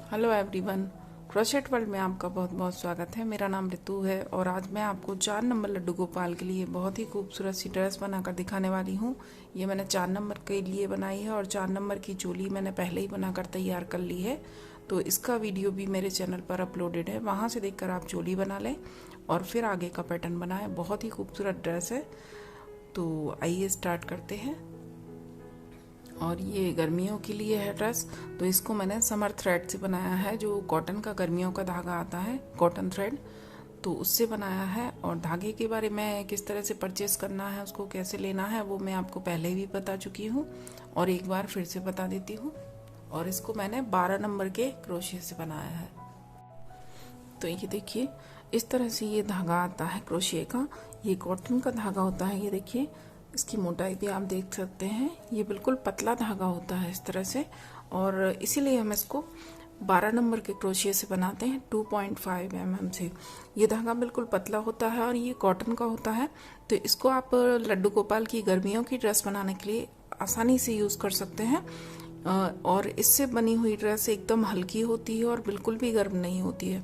Hello everyone, crochet world में आपका बहुत बहुत स्वागत है। मेरा नाम रितु है और आज मैं आपको 4 नंबर लड्डू गोपाल के लिए बहुत ही खूबसूरत सी ड्रेस बनाकर दिखाने वाली हूँ। ये मैंने 4 नंबर के लिए बनाई है और 4 नंबर की चोली मैंने पहले ही बनाकर तैयार कर ली है। तो इसका वीडियो भी मेरे चैनल पर अपलोडेड है, वहाँ से देखकर आप चोली बना लें और फिर आगे का पैटर्न बनाएं। बहुत ही खूबसूरत ड्रेस है। तो आइए स्टार्ट करते हैं। और ये गर्मियों के लिए है ड्रेस। तो इसको मैंने समर थ्रेड से बनाया है, जो कॉटन का गर्मियों का धागा आता है, कॉटन थ्रेड, तो उससे बनाया है। और धागे के बारे में किस तरह से परचेस करना है, उसको कैसे लेना है, वो मैं आपको पहले भी बता चुकी हूँ और एक बार फिर से बता देती हूँ। और इसको मैंने 12 नंबर के क्रोशे से बनाया है। तो ये देखिए, इस तरह से ये धागा आता है क्रोशे का। ये कॉटन का धागा होता है। ये देखिए, इसकी मोटाई भी आप देख सकते हैं। ये बिल्कुल पतला धागा होता है इस तरह से, और इसीलिए हम इसको 12 नंबर के क्रोशिया से बनाते हैं 2.5 mm से। ये धागा बिल्कुल पतला होता है और ये कॉटन का होता है। तो इसको आप लड्डू गोपाल की गर्मियों की ड्रेस बनाने के लिए आसानी से यूज़ कर सकते हैं। और इससे बनी हुई ड्रेस एकदम हल्की होती है और बिल्कुल भी गर्म नहीं होती है।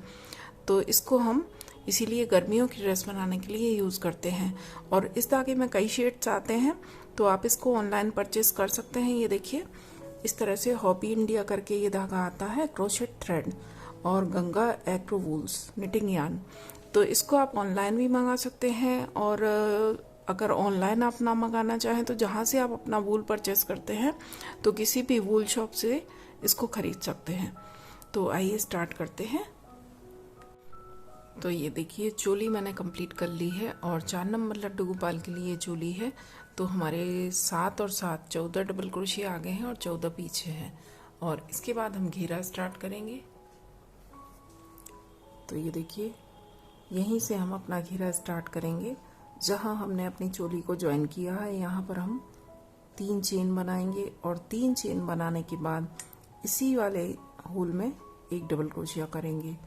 तो इसको हम इसीलिए गर्मियों की ड्रेस बनाने के लिए यूज़ करते हैं। और इस धागे में कई शेड्स आते हैं, तो आप इसको ऑनलाइन परचेस कर सकते हैं। ये देखिए, इस तरह से हॉबी इंडिया करके ये धागा आता है, क्रोशेट थ्रेड और Ganga agro wools knitting yarn. तो इसको आप ऑनलाइन भी मंगा सकते हैं, और अगर ऑनलाइन आप ना मंगाना चाहें तो जहाँ से आप अपना वूल परचेस करते हैं तो किसी भी वूल शॉप से इसको खरीद सकते हैं। तो आइए स्टार्ट करते हैं। तो ये देखिए, चोली मैंने कंप्लीट कर ली है और 4 नंबर लड्डू गोपाल के लिए चोली है। तो हमारे 7 और 7 14 डबल क्रोशिया आगे हैं और 14 पीछे हैं। और इसके बाद हम घेरा स्टार्ट करेंगे। तो ये देखिए, यहीं से हम अपना घेरा स्टार्ट करेंगे। जहां हमने अपनी चोली को ज्वाइन किया है, यहाँ पर हम 3 चेन बनाएंगे और 3 चेन बनाने के बाद इसी वाले होल में एक डबल क्रोशिया करेंगे।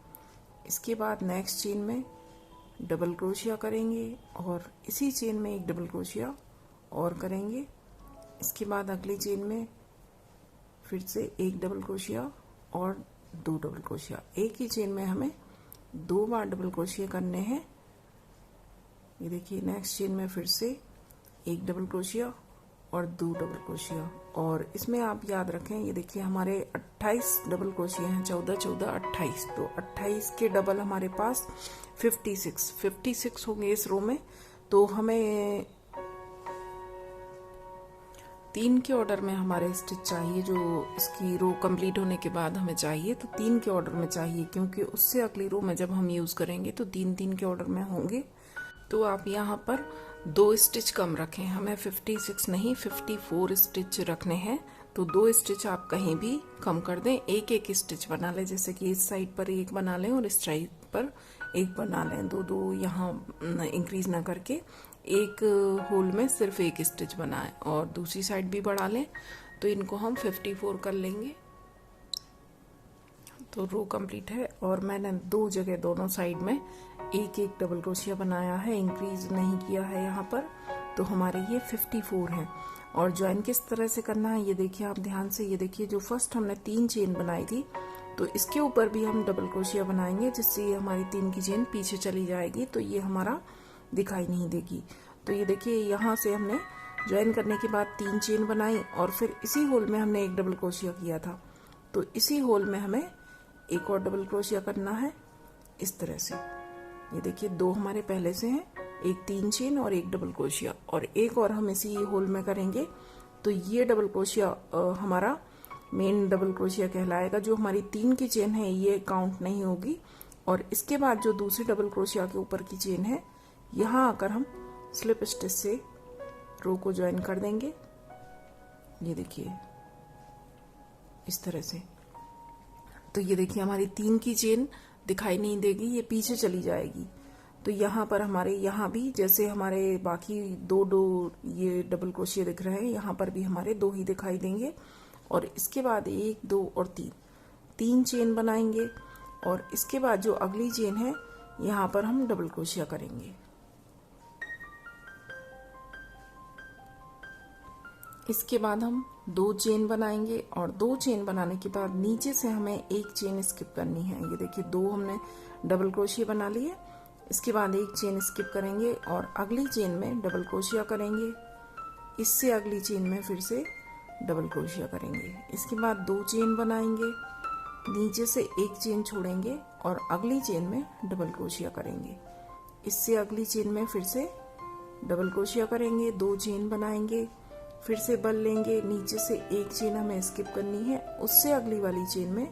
इसके बाद नेक्स्ट चेन में डबल क्रोशिया करेंगे और इसी चेन में एक डबल क्रोशिया और करेंगे। इसके बाद अगली चेन में फिर से एक डबल क्रोशिया और 2 डबल क्रोशिया। एक ही चेन में हमें 2 बार डबल क्रोशिया करने हैं। ये देखिए, नेक्स्ट चेन में फिर से एक डबल क्रोशिया और 2 डबल क्रोशिया। और इसमें आप याद रखें, ये देखिए हमारे 28 डबल क्रोशिया हैं, 14 14 28। तो 28 के डबल हमारे पास 56 होंगे इस रो में। तो हमें 3 के ऑर्डर में हमारे स्टिच चाहिए, जो इसकी रो कंप्लीट होने के बाद हमें चाहिए। तो 3 के ऑर्डर में चाहिए, क्योंकि उससे अगली रो में जब हम यूज करेंगे तो 3 के ऑर्डर में होंगे। तो आप यहाँ पर 2 स्टिच कम रखें। हमें 56 नहीं 54 स्टिच रखने हैं। तो 2 स्टिच आप कहीं भी कम कर दें, एक स्टिच बना लें। जैसे कि इस साइड पर एक बना लें और इस साइड पर एक बना लें। 2 यहाँ इंक्रीज ना करके एक होल में सिर्फ एक स्टिच बनाएं और दूसरी साइड भी बढ़ा लें। तो इनको हम 54 कर लेंगे। तो रो कंप्लीट है और मैंने 2 जगह दोनों साइड में एक डबल क्रोशिया बनाया है, इंक्रीज नहीं किया है यहाँ पर। तो हमारे ये 54 है। और ज्वाइन किस तरह से करना है ये देखिए आप ध्यान से। ये देखिए, जो फर्स्ट हमने 3 चेन बनाई थी, तो इसके ऊपर भी हम डबल क्रोशिया बनाएंगे, जिससे ये हमारी 3 की चेन पीछे चली जाएगी, तो ये हमारा दिखाई नहीं देगी। तो ये देखिए, यहाँ से हमने ज्वाइन करने के बाद 3 चेन बनाई और फिर इसी होल में हमने एक डबल क्रोशिया किया था। तो इसी होल में हमें एक और डबल क्रोशिया करना है इस तरह से। ये देखिए, 2 हमारे पहले से हैं, एक 3 चेन और एक डबल क्रोशिया, और एक और हम इसी होल में करेंगे। तो ये डबल क्रोशिया हमारा मेन डबल क्रोशिया कहलाएगा। जो हमारी 3 की चेन है ये काउंट नहीं होगी। और इसके बाद जो दूसरी डबल क्रोशिया के ऊपर की चेन है, यहाँ आकर हम स्लिप स्टिच से रो को ज्वाइन कर देंगे। ये देखिए, इस तरह से। तो ये देखिए, हमारी 3 की चेन दिखाई नहीं देगी, ये पीछे चली जाएगी। तो यहाँ पर हमारे यहाँ भी जैसे हमारे बाकी 2 ये डबल क्रोशिया दिख रहे हैं, यहाँ पर भी हमारे 2 ही दिखाई देंगे। और इसके बाद 1 2 और 3 चेन बनाएंगे और इसके बाद जो अगली चेन है, यहाँ पर हम डबल क्रोशिया करेंगे। इसके बाद हम 2 चेन बनाएंगे और 2 चेन बनाने के बाद नीचे से हमें एक चेन स्किप करनी है। ये देखिए 2 हमने डबल क्रोशिया बना लिए। इसके बाद एक चेन स्किप करेंगे और अगली चेन में डबल क्रोशिया करेंगे। इससे अगली चेन में फिर से डबल क्रोशिया करेंगे। इसके बाद 2 चेन बनाएंगे, नीचे से एक चेन छोड़ेंगे और अगली चेन में डबल क्रोशिया करेंगे। इससे अगली चेन में फिर से डबल क्रोशिया करेंगे, 2 चेन बनाएंगे, फिर से बल लेंगे, नीचे से एक चेन हमें स्किप करनी है, उससे अगली वाली चेन में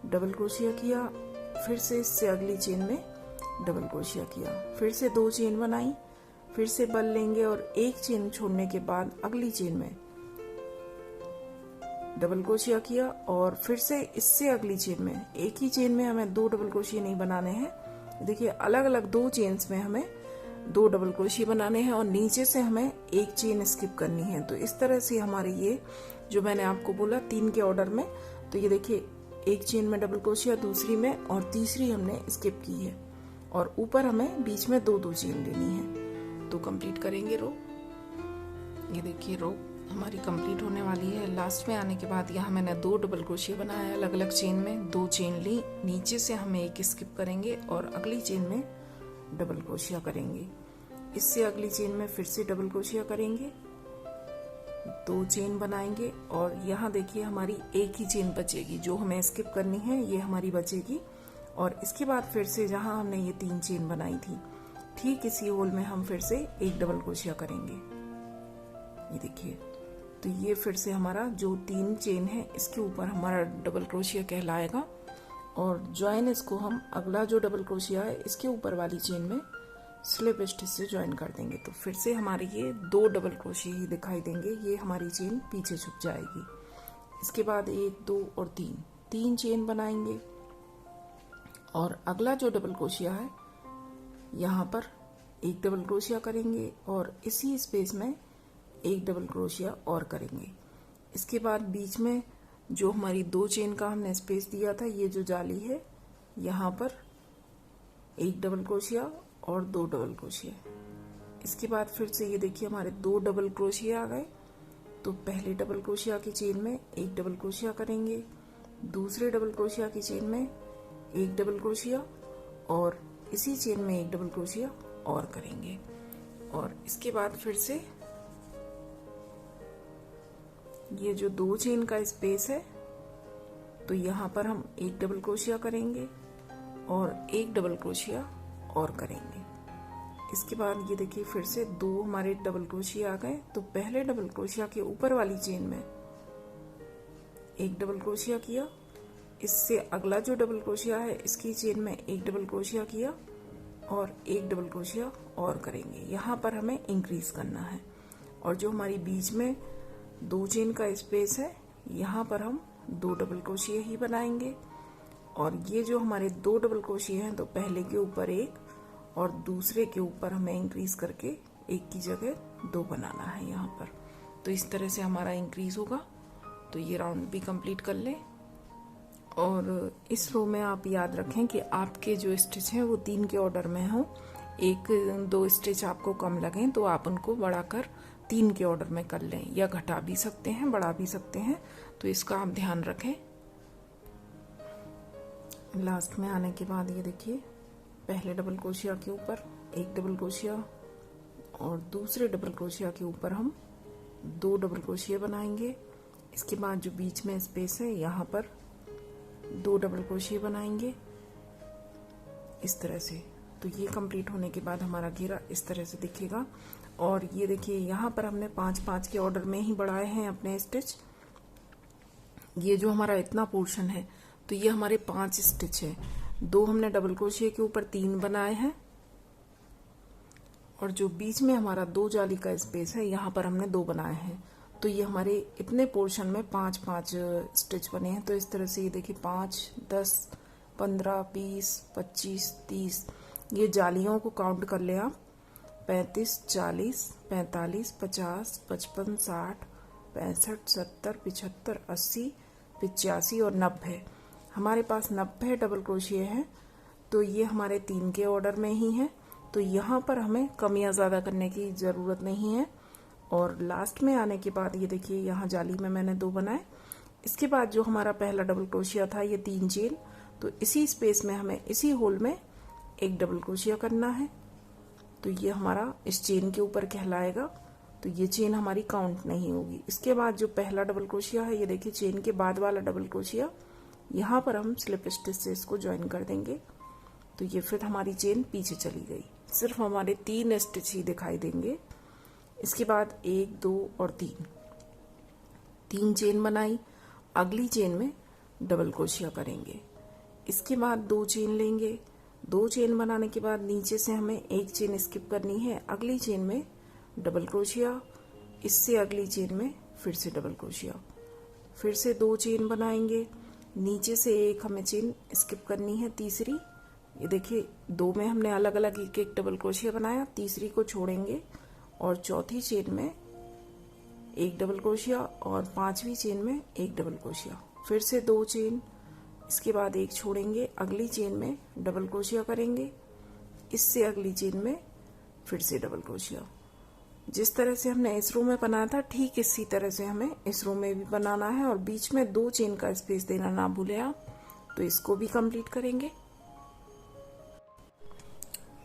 डबल क्रोशिया किया, फिर से इससे अगली चेन में डबल क्रोशिया किया, फिर से 2 चेन बनाई, फिर से बल लेंगे और एक चेन छोड़ने के बाद अगली चेन में डबल क्रोशिया किया और फिर से इससे अगली चेन में, एक ही चेन में हमें 2 डबल क्रोशिया नहीं बनाने हैं। देखिए अलग अलग 2 चेन्स में हमें 2 डबल क्रोशिया बनाने हैं और नीचे से हमें एक चेन स्किप करनी है। तो इस तरह से हमारी ये जो मैंने आपको बोला 3 के ऑर्डर में, तो ये देखिए एक चेन में डबल क्रोशिया, दूसरी में और तीसरी हमने स्किप की है और ऊपर हमें बीच में 2 चेन लेनी है। तो कंप्लीट करेंगे रो। ये देखिए रो हमारी कंप्लीट होने वाली है। लास्ट में आने के बाद यहाँ मैंने 2 डबल क्रोशिया बनाया अलग अलग चेन में, 2 चेन ली, नीचे से हमें एक स्किप करेंगे और अगली चेन में डबल क्रोशिया करेंगे। इससे अगली चेन में फिर से डबल क्रोशिया करेंगे, 2 चेन बनाएंगे और यहाँ देखिए हमारी एक ही चेन बचेगी जो हमें स्किप करनी है, ये हमारी बचेगी। और इसके बाद फिर से जहाँ हमने ये 3 चेन बनाई थी, ठीक इसी होल में हम फिर से एक डबल क्रोशिया करेंगे। ये देखिए, तो ये फिर से हमारा जो 3 चेन है इसके ऊपर हमारा डबल क्रोशिया कहलाएगा और ज्वाइन इसको हम अगला जो डबल क्रोशिया है इसके ऊपर वाली चेन में स्लिप स्टिच से ज्वाइन कर देंगे। तो फिर से हमारे ये 2 डबल क्रोशिया ही दिखाई देंगे, ये हमारी चेन पीछे छुप जाएगी। इसके बाद 1, 2 और 3 चेन बनाएंगे और अगला जो डबल क्रोशिया है यहाँ पर एक डबल क्रोशिया करेंगे और इसी स्पेस में एक डबल क्रोशिया और करेंगे। इसके बाद बीच में जो हमारी 2 चेन का हमने स्पेस दिया था, ये जो जाली है, यहाँ पर एक डबल क्रोशिया और 2 डबल क्रोशिया। इसके बाद फिर से ये देखिए हमारे 2 डबल क्रोशिया आ गए। तो पहले डबल क्रोशिया की चेन में एक डबल क्रोशिया करेंगे, दूसरे डबल क्रोशिया की चेन में एक डबल क्रोशिया और इसी चेन में एक डबल क्रोशिया और करेंगे। और इसके बाद फिर से ये जो 2 चेन का स्पेस है, तो यहाँ पर हम एक डबल क्रोशिया करेंगे और एक डबल क्रोशिया और करेंगे। इसके बाद ये देखिए फिर से 2 हमारे डबल क्रोशिया आ गए। तो पहले डबल क्रोशिया के ऊपर वाली चेन में एक डबल क्रोशिया किया, इससे अगला जो डबल क्रोशिया है इसकी चेन में एक डबल क्रोशिया किया और एक डबल क्रोशिया और करेंगे। यहाँ पर हमें इंक्रीज करना है और जो हमारी बीच में 2 चेन का स्पेस है, यहाँ पर हम 2 डबल क्रोशिया ही बनाएंगे। और ये जो हमारे 2 डबल क्रोशिया हैं, तो पहले के ऊपर एक और दूसरे के ऊपर हमें इंक्रीज करके एक की जगह 2 बनाना है यहाँ पर। तो इस तरह से हमारा इंक्रीज होगा। तो ये राउंड भी कंप्लीट कर लें। और इस रो में आप याद रखें कि आपके जो स्टिच हैं वो 3 के ऑर्डर में हो। 1-2 स्टिच आपको कम लगें तो आप उनको बढ़ाकर 3 के ऑर्डर में कर लें, या घटा भी सकते हैं, बढ़ा भी सकते हैं। तो इसका आप ध्यान रखें। लास्ट में आने के बाद ये देखिए पहले डबल क्रोशिया के ऊपर एक डबल क्रोशिया और दूसरे डबल क्रोशिया के ऊपर हम 2 डबल क्रोशिया बनाएंगे। इसके बाद जो बीच में स्पेस है यहाँ पर 2 डबल क्रोशिया बनाएंगे इस तरह से। तो ये कंप्लीट होने के बाद हमारा घेरा इस तरह से दिखेगा। और ये देखिए यहाँ पर हमने 5-5 के ऑर्डर में ही बढ़ाए हैं अपने स्टिच। ये जो हमारा इतना पोर्शन है, तो ये हमारे 5 स्टिच है। 2 हमने डबल क्रोशिया के ऊपर 3 बनाए हैं और जो बीच में हमारा 2 जाली का स्पेस है, यहाँ पर हमने 2 बनाए हैं। तो ये हमारे इतने पोर्शन में 5-5 स्टिच बने हैं। तो इस तरह से ये देखिए 5, 10, 15, 20, 25, 30 ये जालियों को काउंट कर ले आप। 35, 40, 45, 50, 55, 60, 65, 70, 75, 80, 85 और 90। हमारे पास 90 डबल क्रोशिया है। तो ये हमारे 3 के ऑर्डर में ही है। तो यहाँ पर हमें कम या ज़्यादा करने की ज़रूरत नहीं है। और लास्ट में आने के बाद ये देखिए यहाँ जाली में मैंने 2 बनाए। इसके बाद जो हमारा पहला डबल क्रोशिया था ये 3 चेन, तो इसी स्पेस में हमें इसी होल में एक डबल क्रोशिया करना है। तो ये हमारा इस चेन के ऊपर कहलाएगा, तो ये चेन हमारी काउंट नहीं होगी। इसके बाद जो पहला डबल क्रोशिया है ये देखिए चेन के बाद वाला डबल क्रोशिया, यहाँ पर हम स्लिप स्टिच से इसको ज्वाइन कर देंगे। तो ये फिर हमारी चेन पीछे चली गई, सिर्फ हमारे 3 स्टिच ही दिखाई देंगे। इसके बाद 1 2 और 3 चेन बनाई, अगली चेन में डबल क्रोशिया करेंगे। इसके बाद 2 चेन लेंगे, 2 चेन बनाने के बाद नीचे से हमें 1 चेन स्किप करनी है, अगली चेन में डबल क्रोशिया, इससे अगली चेन में फिर से डबल क्रोशिया, फिर से 2 चेन बनाएंगे, नीचे से 1 हमें चेन स्किप करनी है तीसरी। ये देखिए 2 में हमने अलग अलग एक डबल क्रोशिया बनाया, तीसरी को छोड़ेंगे और चौथी चेन में 1 डबल क्रोशिया और 5वीं चेन में 1 डबल क्रोशिया, फिर से 2 चेन, इसके बाद 1 छोड़ेंगे, अगली चेन में डबल क्रोशिया करेंगे, इससे अगली चेन में फिर से डबल क्रोशिया। जिस तरह से हमने इस रो में बनाया था ठीक इसी तरह से हमें इस रो में भी बनाना है, और बीच में 2 चेन का स्पेस देना ना भूलें आप। तो इसको भी कंप्लीट करेंगे।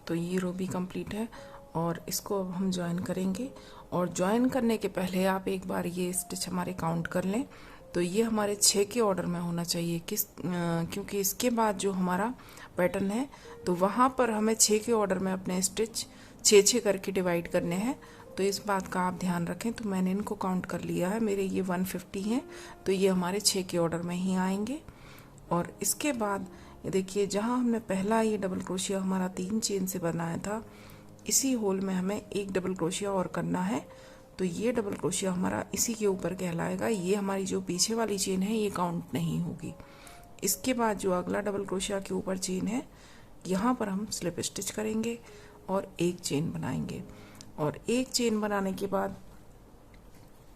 तो ये रो भी कंप्लीट है और इसको अब हम ज्वाइन करेंगे। और ज्वाइन करने के पहले आप एक बार ये स्टिच हमारे काउंट कर लें। तो ये हमारे 6 के ऑर्डर में होना चाहिए, क्योंकि इसके बाद जो हमारा पैटर्न है तो वहाँ पर हमें 6 के ऑर्डर में अपने स्टिच 6 करके डिवाइड करने हैं। तो इस बात का आप ध्यान रखें। तो मैंने इनको काउंट कर लिया है, मेरे ये 150 हैं, तो ये हमारे 6 के ऑर्डर में ही आएंगे। और इसके बाद ये देखिए जहाँ हमने पहला ये डबल क्रोशिया हमारा 3 चेन से बनाया था, इसी होल में हमें 1 डबल क्रोशिया और करना है। तो ये डबल क्रोशिया हमारा इसी के ऊपर कहलाएगा। ये हमारी जो पीछे वाली चेन है ये काउंट नहीं होगी। इसके बाद जो अगला डबल क्रोशिया के ऊपर चेन है, यहाँ पर हम स्लिप स्टिच करेंगे और 1 चेन बनाएंगे। और 1 चेन बनाने के बाद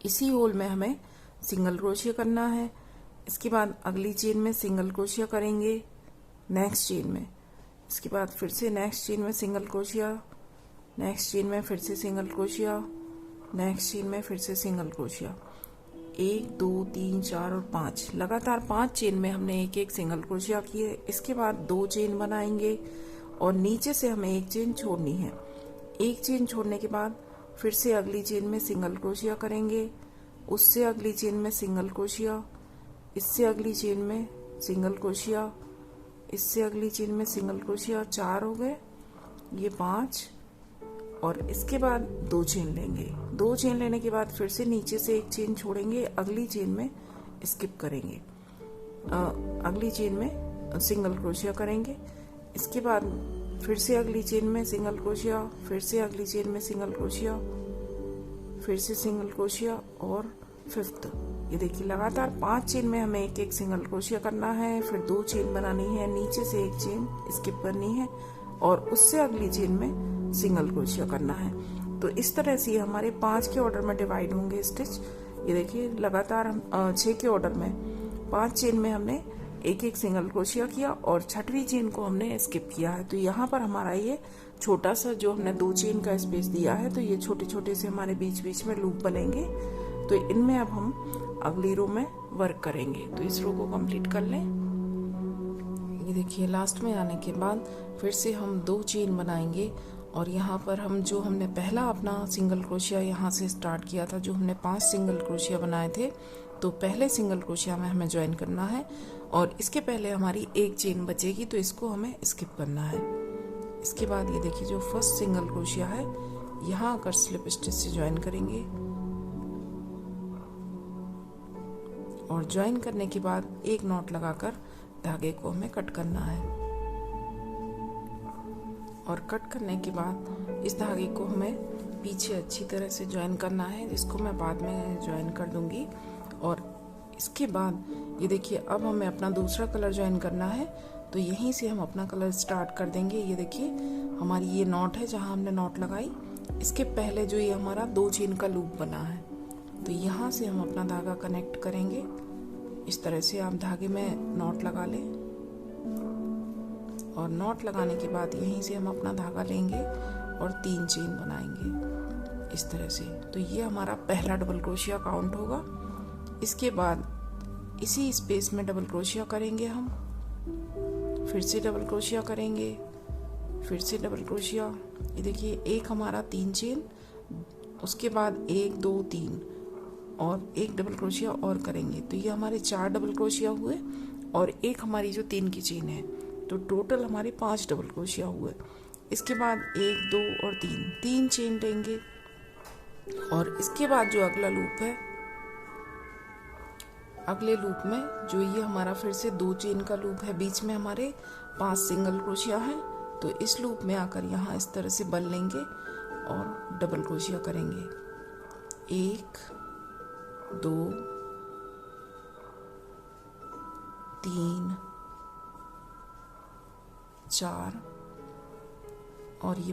इसी होल में हमें सिंगल क्रोशिया करना है। इसके बाद अगली चेन में सिंगल क्रोशिया करेंगे नेक्स्ट चेन में, इसके बाद फिर से नेक्स्ट चेन में सिंगल क्रोशिया, नेक्स्ट चेन में फिर से सिंगल क्रोशिया, नेक्स्ट चेन में फिर से सिंगल क्रोशिया। 1 2 3 4 और 5 लगातार 5 चेन में हमने एक सिंगल क्रोशिया किए। इसके बाद 2 चेन बनाएंगे और नीचे से हमें 1 चेन छोड़नी है। 1 चेन छोड़ने के बाद फिर से अगली चेन में सिंगल क्रोशिया करेंगे, उससे अगली चेन में सिंगल क्रोशिया, इससे अगली चेन में सिंगल क्रोशिया, इससे अगली चेन में सिंगल क्रोशिया। 4 हो गए, ये 5। और इसके बाद 2 चेन लेंगे। 2 चेन लेने के बाद फिर से नीचे से 1 चेन छोड़ेंगे, अगली चेन में स्किप करेंगे, अगली चेन में सिंगल क्रोशिया करेंगे। इसके बाद फिर से अगली चेन में सिंगल क्रोशिया, फिर से अगली चेन में सिंगल क्रोशिया, फिर से सिंगल क्रोशिया और 5th। ये देखिए लगातार 5 चेन में हमें एक सिंगल क्रोशिया करना है, फिर 2 चेन बनानी है, नीचे से 1 चेन स्किप करनी है और उससे अगली चेन में सिंगल क्रोशिया करना है। तो इस तरह से हमारे 5 के ऑर्डर में डिवाइड होंगे स्टिच। ये देखिए लगातार हम 6 के ऑर्डर में 5 चेन में हमने एक सिंगल क्रोशिया किया और 6वीं चेन को हमने स्किप किया है। तो यहाँ पर हमारा ये छोटा सा जो हमने 2 चेन का स्पेस दिया है, तो ये छोटे छोटे से हमारे बीच बीच में लूप बनेंगे। तो इनमें अब हम अगली रो में वर्क करेंगे। तो इस रो को कंप्लीट कर लें। ये देखिए लास्ट में आने के बाद फिर से हम 2 चेन बनाएंगे और यहाँ पर हम जो हमने पहला अपना सिंगल क्रोशिया यहाँ से स्टार्ट किया था, जो हमने 5 सिंगल क्रोशिया बनाए थे, तो पहले सिंगल क्रोशिया में हमें ज्वाइन करना है और इसके पहले हमारी 1 चेन बचेगी, तो इसको हमें स्किप करना है। इसके बाद ये देखिए जो फर्स्ट सिंगल क्रोशिया है यहाँ आकर स्लिप स्टिच से ज्वाइन करेंगे और ज्वाइन करने के बाद 1 नॉट लगाकर धागे को हमें कट करना है। और कट करने के बाद इस धागे को हमें पीछे अच्छी तरह से ज्वाइन करना है, जिसको मैं बाद में ज्वाइन कर दूंगी। और इसके बाद ये देखिए अब हमें अपना दूसरा कलर ज्वाइन करना है, तो यहीं से हम अपना कलर स्टार्ट कर देंगे। ये देखिए हमारी ये नॉट है जहाँ हमने नॉट लगाई, इसके पहले जो ये हमारा 2 चेन का लूप बना है, तो यहाँ से हम अपना धागा कनेक्ट करेंगे। इस तरह से आप धागे में नॉट लगा लें और नॉट लगाने के बाद यहीं से हम अपना धागा लेंगे और 3 चेन बनाएंगे। इस तरह से। तो ये हमारा पहला डबल क्रोशिया काउंट होगा। इसके बाद इसी स्पेस में डबल क्रोशिया करेंगे हम, फिर से डबल क्रोशिया करेंगे, फिर से डबल क्रोशिया। ये देखिए एक हमारा 3 चेन, उसके बाद 1 2 3 और एक डबल क्रोशिया और करेंगे। तो ये हमारे 4 डबल क्रोशिया हुए और एक हमारी जो 3 की चेन है, तो टोटल हमारे 5 डबल क्रोशिया हुए। इसके बाद 1 2 और 3 चेन लेंगे और इसके बाद जो अगला लूप है, अगले लूप में जो ये हमारा फिर से 2 चेन का लूप है, बीच में हमारे 5 सिंगल क्रोशिया हैं। तो इस लूप में आकर यहाँ इस तरह से बल लेंगे और डबल क्रोशिया करेंगे। 1 2 3 4 और ये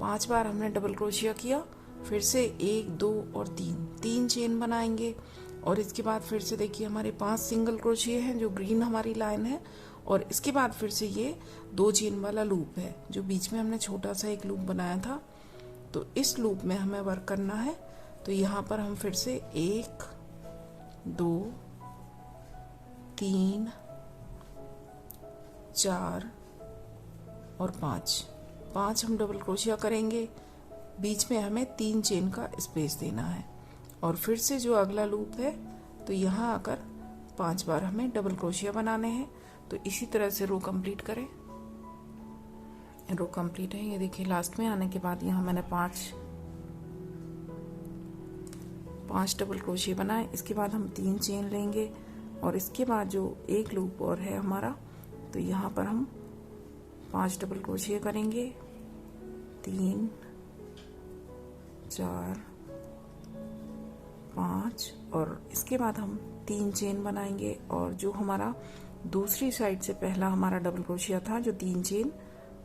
5 बार हमने डबल क्रोशिया किया। फिर से 1 2 और 3 चेन बनाएंगे और इसके बाद फिर से देखिए हमारे 5 सिंगल क्रोशिया हैं, जो ग्रीन हमारी लाइन है। और इसके बाद फिर से ये 2 चेन वाला लूप है, जो बीच में हमने छोटा सा एक लूप बनाया था। तो इस लूप में हमें वर्क करना है। तो यहाँ पर हम फिर से 1 2 3 4 और 5 हम डबल क्रोशिया करेंगे। बीच में हमें 3 चेन का स्पेस देना है और फिर से जो अगला लूप है, तो यहाँ आकर 5 बार हमें डबल क्रोशिया बनाने हैं। तो इसी तरह से रो कंप्लीट करें। रो कंप्लीट है, ये देखिए लास्ट में आने के बाद यहाँ मैंने 5 डबल क्रोशिया बनाए। इसके बाद हम 3 चेन लेंगे और इसके बाद जो एक लूप और है हमारा, तो यहाँ पर हम 5 डबल क्रोशिया करेंगे। 3 4 5 और इसके बाद हम 3 चेन बनाएंगे और जो हमारा दूसरी साइड से पहला हमारा डबल क्रोशिया था, जो 3 चेन,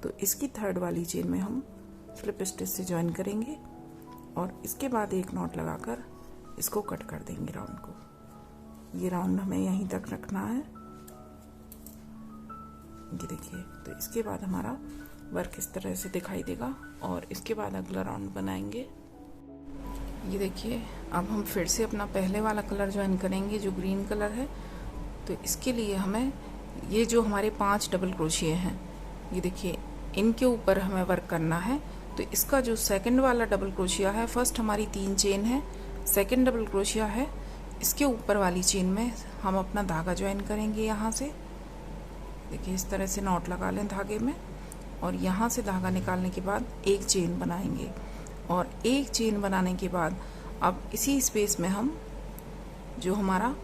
तो इसकी थर्ड वाली चेन में हम स्लिप स्टिच से ज्वाइन करेंगे और इसके बाद एक नॉट लगाकर इसको कट कर देंगे राउंड को। ये राउंड हमें यहीं तक रखना है, ये देखिए। तो इसके बाद हमारा वर्क इस तरह से दिखाई देगा और इसके बाद अगला राउंड बनाएंगे। ये देखिए अब हम फिर से अपना पहले वाला कलर ज्वाइन करेंगे, जो ग्रीन कलर है। तो इसके लिए हमें ये जो हमारे 5 डबल क्रोशिया हैं, ये देखिए इनके ऊपर हमें वर्क करना है। तो इसका जो सेकंड वाला डबल क्रोशिया है, फर्स्ट हमारी 3 चेन है, सेकंड डबल क्रोशिया है, इसके ऊपर वाली चेन में हम अपना धागा ज्वाइन करेंगे। यहाँ से देखिए इस तरह से नॉट लगा लें धागे में और यहाँ से धागा निकालने के बाद एक चेन बनाएंगे और एक चेन बनाने के बाद अब इसी स्पेस में हम जो हमारा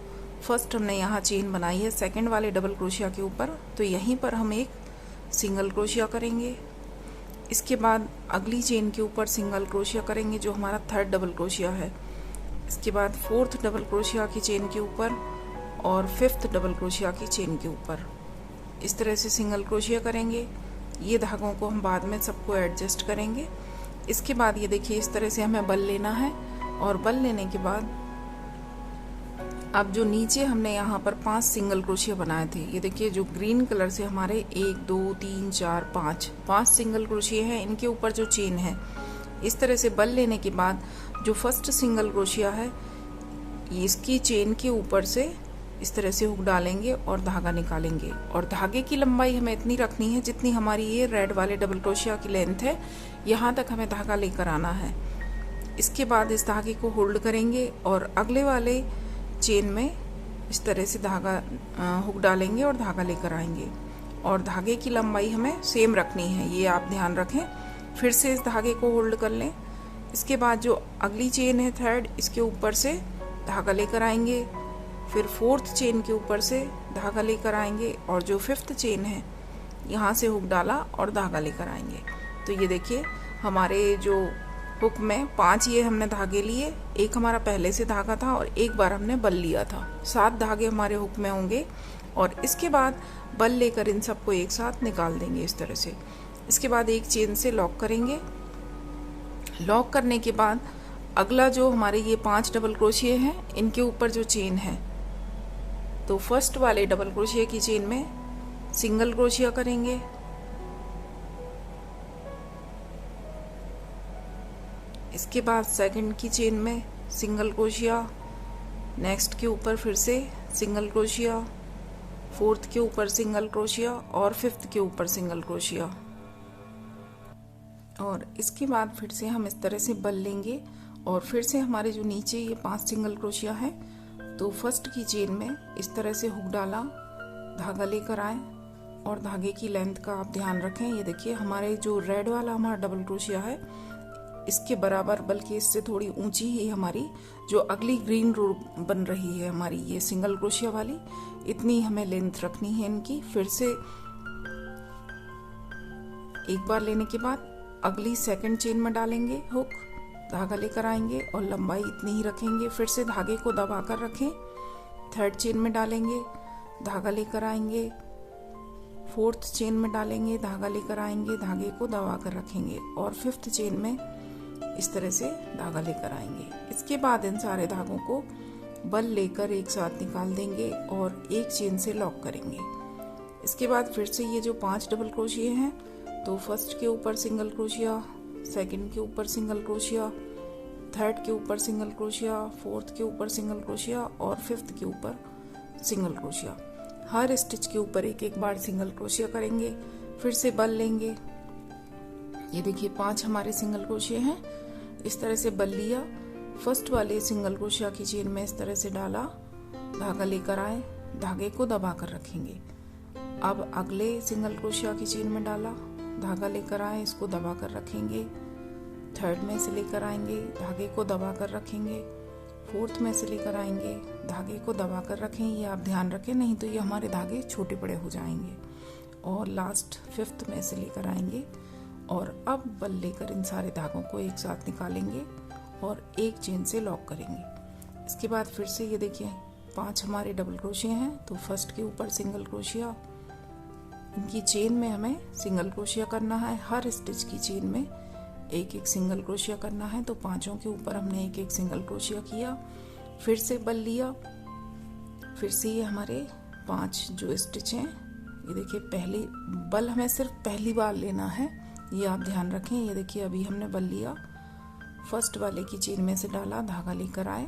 फर्स्ट हमने यहाँ चेन बनाई है सेकंड वाले डबल क्रोशिया के ऊपर, तो यहीं पर हम एक सिंगल क्रोशिया करेंगे। इसके बाद अगली चेन के ऊपर सिंगल क्रोशिया करेंगे, जो हमारा थर्ड डबल क्रोशिया है। इसके बाद फोर्थ डबल क्रोशिया की चेन के ऊपर और फिफ्थ डबल क्रोशिया की चेन के ऊपर इस तरह से सिंगल क्रोशिया करेंगे। ये धागों को हम बाद में सबको एडजस्ट करेंगे। इसके बाद ये देखिए इस तरह से हमें बल लेना है और बल लेने के बाद अब जो नीचे हमने यहाँ पर 5 सिंगल क्रोशिया बनाए थे, ये देखिए जो ग्रीन कलर से हमारे 1 2 3 4 5 सिंगल क्रोशिया है, इनके ऊपर जो चेन है, इस तरह से बल लेने के बाद जो फर्स्ट सिंगल क्रोशिया है इसकी चेन के ऊपर से इस तरह से हुक डालेंगे और धागा निकालेंगे और धागे की लंबाई हमें इतनी रखनी है जितनी हमारी ये रेड वाले डबल क्रोशिया की लेंथ है, यहाँ तक हमें धागा लेकर आना है। इसके बाद इस धागे को होल्ड करेंगे और अगले वाले चेन में इस तरह से धागा हुक डालेंगे और धागा लेकर आएंगे और धागे की लंबाई हमें सेम रखनी है, ये आप ध्यान रखें। फिर से इस धागे को होल्ड कर लें। इसके बाद जो अगली चेन है थर्ड, इसके ऊपर से धागा लेकर आएंगे, फिर फोर्थ चेन के ऊपर से धागा लेकर आएंगे और जो फिफ्थ चेन है यहाँ से हुक डाला और धागा लेकर आएंगे। तो ये देखिए हमारे जो हुक में 5 ये हमने धागे लिए, एक हमारा पहले से धागा था और एक बार हमने बल लिया था। 7 धागे हमारे हुक में होंगे और इसके बाद बल लेकर इन सबको एक साथ निकाल देंगे इस तरह से। इसके बाद एक चेन से लॉक करेंगे। लॉक करने के बाद अगला जो हमारे ये 5 डबल क्रोशिया हैं, इनके ऊपर जो चेन है, तो फर्स्ट वाले डबल क्रोशिया की चेन में सिंगल क्रोशिया करेंगे। इसके बाद सेकंड की चेन में सिंगल क्रोशिया, नेक्स्ट के ऊपर फिर से सिंगल क्रोशिया, फोर्थ के ऊपर सिंगल क्रोशिया और फिफ्थ के ऊपर सिंगल क्रोशिया। और इसके बाद फिर से हम इस तरह से बल लेंगे और फिर से हमारे जो नीचे ये 5 सिंगल क्रोशिया है, तो फर्स्ट की चेन में इस तरह से हुक डाला, धागा लेकर आए और धागे की लेंथ का आप ध्यान रखें। ये देखिए हमारे जो रेड वाला हमारा डबल क्रोशिया है इसके बराबर, बल्कि इससे थोड़ी ऊंची ही हमारी जो अगली ग्रीन रो बन रही है हमारी ये सिंगल क्रोशिया वाली, इतनी हमें लेंथ रखनी है इनकी। फिर से एक बार लेने के बाद अगली सेकंड चेन में डालेंगे हुक, धागा लेकर आएंगे और लंबाई इतनी ही रखेंगे। फिर से धागे को दबा कर रखें, थर्ड चेन में डालेंगे, धागा लेकर आएंगे, फोर्थ चेन में डालेंगे, धागा लेकर आएंगे, धागे को दबा कर रखेंगे और फिफ्थ चेन में इस तरह से धागा लेकर आएंगे। इसके बाद इन सारे धागों को बल लेकर एक साथ निकाल देंगे और एक चेन से लॉक करेंगे। इसके बाद फिर से ये जो 5 डबल क्रोशिया हैं, तो फर्स्ट के ऊपर सिंगल क्रोशिया, सेकंड के ऊपर सिंगल क्रोशिया, थर्ड के ऊपर सिंगल क्रोशिया, फोर्थ के ऊपर सिंगल क्रोशिया और फिफ्थ के ऊपर सिंगल क्रोशिया। हर स्टिच के ऊपर एक एक बार सिंगल क्रोशिया करेंगे। फिर से बल लेंगे, ये देखिए 5 हमारे सिंगल क्रोशिया हैं। इस तरह से बल लिया, फर्स्ट वाले सिंगल क्रोशिया की चेन में इस तरह से डाला, धागा लेकर आए, धागे को दबा कर रखेंगे। अब अगले सिंगल क्रोशिया की चेन में डाला, धागा लेकर आए, इसको दबा कर रखेंगे। थर्ड में से लेकर आएंगे, धागे को दबा कर रखेंगे। फोर्थ में से लेकर आएंगे, धागे को दबा कर रखें, ये आप ध्यान रखें, नहीं तो ये हमारे धागे छोटे बड़े हो जाएंगे। और लास्ट फिफ्थ में से लेकर आएंगे और अब बल लेकर इन सारे धागों को एक साथ निकालेंगे और एक चेन से लॉक करेंगे। इसके बाद फिर से ये देखिए 5 हमारे डबल क्रोशिया हैं, तो फर्स्ट के ऊपर सिंगल क्रोशिया, इनकी चेन में हमें सिंगल क्रोशिया करना है। हर स्टिच की चेन में एक एक सिंगल क्रोशिया करना है, तो 5 के ऊपर हमने एक एक सिंगल क्रोशिया किया। फिर से बल लिया, फिर से ये हमारे 5 जो स्टिच हैं, ये देखिए पहली बल हमें सिर्फ पहली बार लेना है, ये आप ध्यान रखें। ये देखिए अभी हमने बल लिया, फर्स्ट वाले की चेन में से डाला, धागा लेकर आए,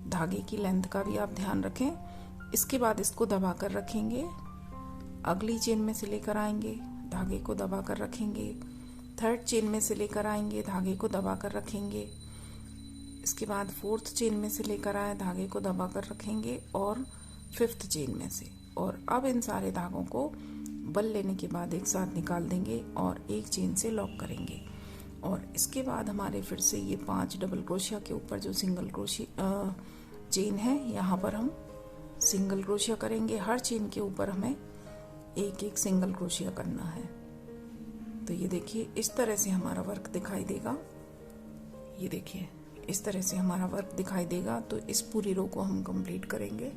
धागे की लेंथ का भी आप ध्यान रखें। इसके बाद इसको दबा कर रखेंगे, अगली चेन में से लेकर आएंगे, धागे को दबा कर रखेंगे। थर्ड चेन में से लेकर आएंगे, धागे को दबा कर रखेंगे। इसके बाद फोर्थ चेन में से लेकर आए, धागे को दबा कर रखेंगे और फिफ्थ चेन में से। और अब इन सारे धागों को बल लेने के बाद एक साथ निकाल देंगे और एक चेन से लॉक करेंगे। और इसके बाद हमारे फिर से ये 5 डबल क्रोशिया के ऊपर जो सिंगल क्रोशिया चेन है, यहाँ पर हम सिंगल क्रोशिया करेंगे। हर चेन के ऊपर हमें एक एक सिंगल क्रोशिया करना है। तो ये देखिए इस तरह से हमारा वर्क दिखाई देगा। ये देखिए इस तरह से हमारा वर्क दिखाई देगा। तो इस पूरी रो को हम कंप्लीट करेंगे।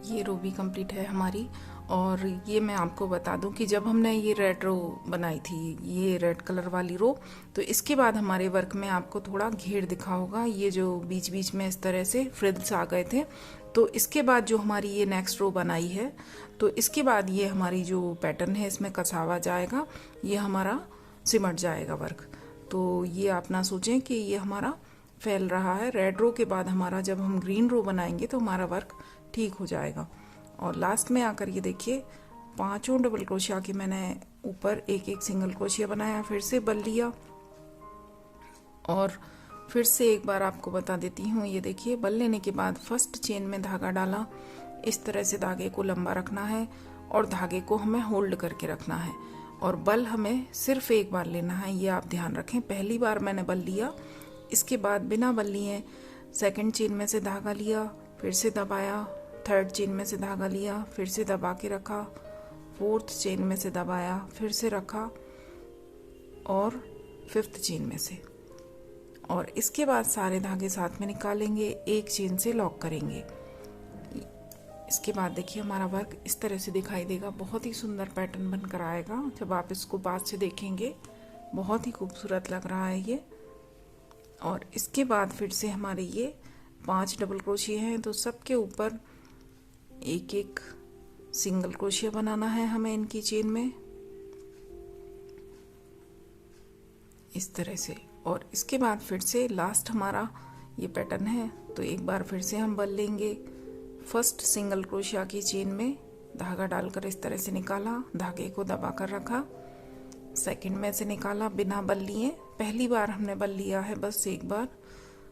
ये रो भी कंप्लीट है हमारी। और ये मैं आपको बता दूं कि जब हमने ये रेड रो बनाई थी, ये रेड कलर वाली रो, तो इसके बाद हमारे वर्क में आपको थोड़ा घेर दिखा होगा। ये जो बीच बीच में इस तरह से फ्रिल्स आ गए थे, तो इसके बाद जो हमारी ये नेक्स्ट रो बनाई है, तो इसके बाद ये हमारी जो पैटर्न है इसमें कसावा जाएगा, ये हमारा सिमट जाएगा वर्क। तो ये आप ना सोचें कि ये हमारा फैल रहा है। रेड रो के बाद हमारा जब हम ग्रीन रो बनाएंगे तो हमारा वर्क ठीक हो जाएगा। और लास्ट में आकर ये देखिए 5 डबल क्रोशिया की मैंने ऊपर एक एक सिंगल क्रोशिया बनाया, फिर से बल लिया और फिर से एक बार आपको बता देती हूँ। ये देखिए बल लेने के बाद फर्स्ट चेन में धागा डाला, इस तरह से धागे को लंबा रखना है और धागे को हमें होल्ड करके रखना है। और बल हमें सिर्फ एक बार लेना है, ये आप ध्यान रखें। पहली बार मैंने बल लिया, इसके बाद बिना बल लिए सेकंड चेन में से धागा लिया, फिर से दबाया, थर्ड चेन में से धागा लिया, फिर से दबा के रखा, फोर्थ चेन में से दबाया, फिर से रखा और फिफ्थ चेन में से। और इसके बाद सारे धागे साथ में निकालेंगे, एक चेन से लॉक करेंगे। इसके बाद देखिए हमारा वर्क इस तरह से दिखाई देगा। बहुत ही सुंदर पैटर्न बनकर आएगा जब आप इसको बाद से देखेंगे। बहुत ही खूबसूरत लग रहा है ये। और इसके बाद फिर से हमारे ये 5 डबल क्रोशिया हैं, तो सबके ऊपर एक एक सिंगल क्रोशिया बनाना है हमें इनकी चेन में, इस तरह से। और इसके बाद फिर से लास्ट हमारा ये पैटर्न है, तो एक बार फिर से हम बल लेंगे। फर्स्ट सिंगल क्रोशिया की चेन में धागा डालकर इस तरह से निकाला, धागे को दबा कर रखा, सेकंड में से निकाला बिना बल लिए, पहली बार हमने बल लिया है बस एक बार,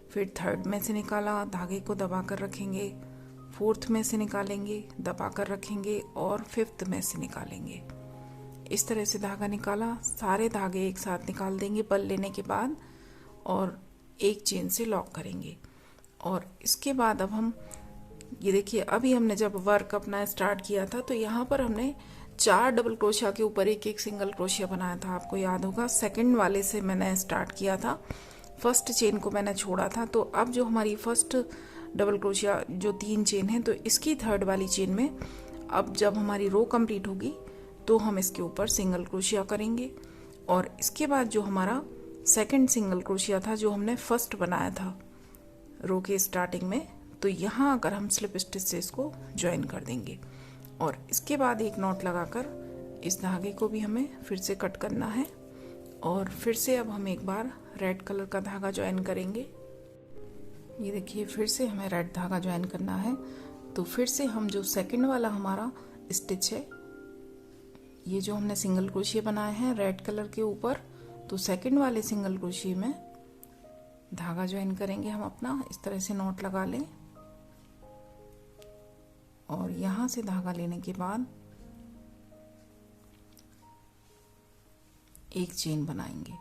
फिर थर्ड में से निकाला, धागे को दबा कर रखेंगे, फोर्थ में से निकालेंगे, दबा कर रखेंगे और फिफ्थ में से निकालेंगे। इस तरह से धागा निकाला, सारे धागे एक साथ निकाल देंगे बल लेने के बाद और एक चेन से लॉक करेंगे। और इसके बाद अब हम ये देखिए, अभी हमने जब वर्क अपना स्टार्ट किया था तो यहाँ पर हमने 4 डबल क्रोशिया के ऊपर एक एक सिंगल क्रोशिया बनाया था, आपको याद होगा। सेकंड वाले से मैंने स्टार्ट किया था, फर्स्ट चेन को मैंने छोड़ा था। तो अब जो हमारी फर्स्ट डबल क्रोशिया जो 3 चेन है, तो इसकी थर्ड वाली चेन में अब जब हमारी रो कंप्लीट होगी तो हम इसके ऊपर सिंगल क्रोशिया करेंगे। और इसके बाद जो हमारा सेकंड सिंगल क्रोशिया था जो हमने फर्स्ट बनाया था रो के स्टार्टिंग में, तो यहाँ आकर हम स्लिप स्टिच से इसको ज्वाइन कर देंगे। और इसके बाद एक नॉट लगाकर इस धागे को भी हमें फिर से कट करना है। और फिर से अब हम एक बार रेड कलर का धागा ज्वाइन करेंगे। ये देखिए, फिर से हमें रेड धागा ज्वाइन करना है। तो फिर से हम जो सेकंड वाला हमारा स्टिच है, ये जो हमने सिंगल क्रोशिया बनाए हैं रेड कलर के ऊपर, तो सेकंड वाले सिंगल क्रोशिया में धागा ज्वाइन करेंगे हम अपना, इस तरह से नॉट लगा लें। और यहां से धागा लेने के बाद एक चेन बनाएंगे।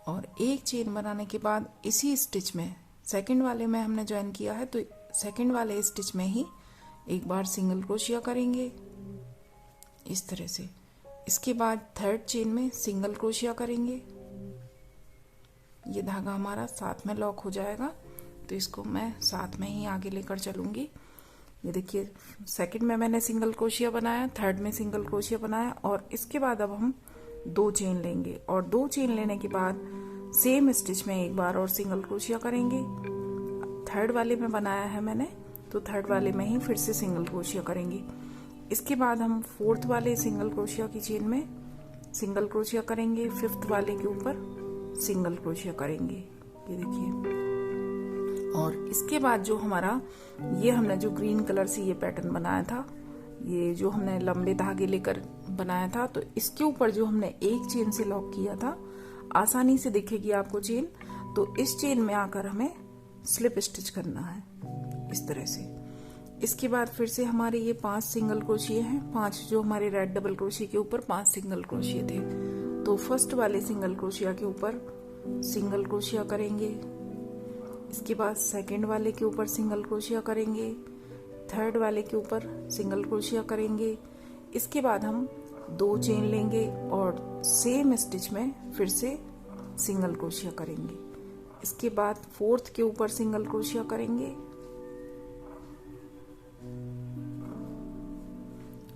और एक चेन बनाने के बाद इसी स्टिच में, सेकंड वाले में हमने ज्वाइन किया है तो सेकंड वाले स्टिच में ही एक बार सिंगल क्रोशिया करेंगे इस तरह से। इसके बाद थर्ड चेन में सिंगल क्रोशिया करेंगे, ये धागा हमारा साथ में लॉक हो जाएगा। तो इसको मैं साथ में ही आगे लेकर चलूंगी। ये देखिए, सेकंड में मैंने सिंगल क्रोशिया बनाया, थर्ड में सिंगल क्रोशिया बनाया, और इसके बाद अब हम 2 चेन लेंगे। और 2 चेन लेने के बाद सेम स्टिच में एक बार और सिंगल क्रोशिया करेंगे। थर्ड वाले में बनाया है मैंने, तो थर्ड वाले में ही फिर से सिंगल क्रोशिया करेंगे। इसके बाद हम फोर्थ वाले सिंगल क्रोशिया की चेन में सिंगल क्रोशिया करेंगे, फिफ्थ वाले के ऊपर सिंगल क्रोशिया करेंगे, ये देखिए। और इसके बाद जो हमारा ये हमने जो ग्रीन कलर से ये पैटर्न बनाया था, ये जो हमने लंबे धागे लेकर बनाया था, तो इसके ऊपर जो हमने एक चेन से लॉक किया था, आसानी से दिखेगी आपको चेन, तो इस चेन में आकर हमें स्लिप स्टिच करना है इस तरह से। इसके बाद फिर से हमारे ये 5 सिंगल क्रोशिया हैं, 5 जो हमारे रेड डबल क्रोशिया के ऊपर 5 सिंगल क्रोशिया थे। तो फर्स्ट वाले सिंगल क्रोशिया के ऊपर सिंगल क्रोशिया करेंगे, इसके बाद सेकंड वाले के ऊपर सिंगल क्रोशिया करेंगे, थर्ड वाले के ऊपर सिंगल क्रोशिया करेंगे। इसके बाद हम 2 चेन लेंगे और सेम स्टिच में फिर से सिंगल क्रोशिया करेंगे। इसके बाद फोर्थ के ऊपर सिंगल क्रोशिया करेंगे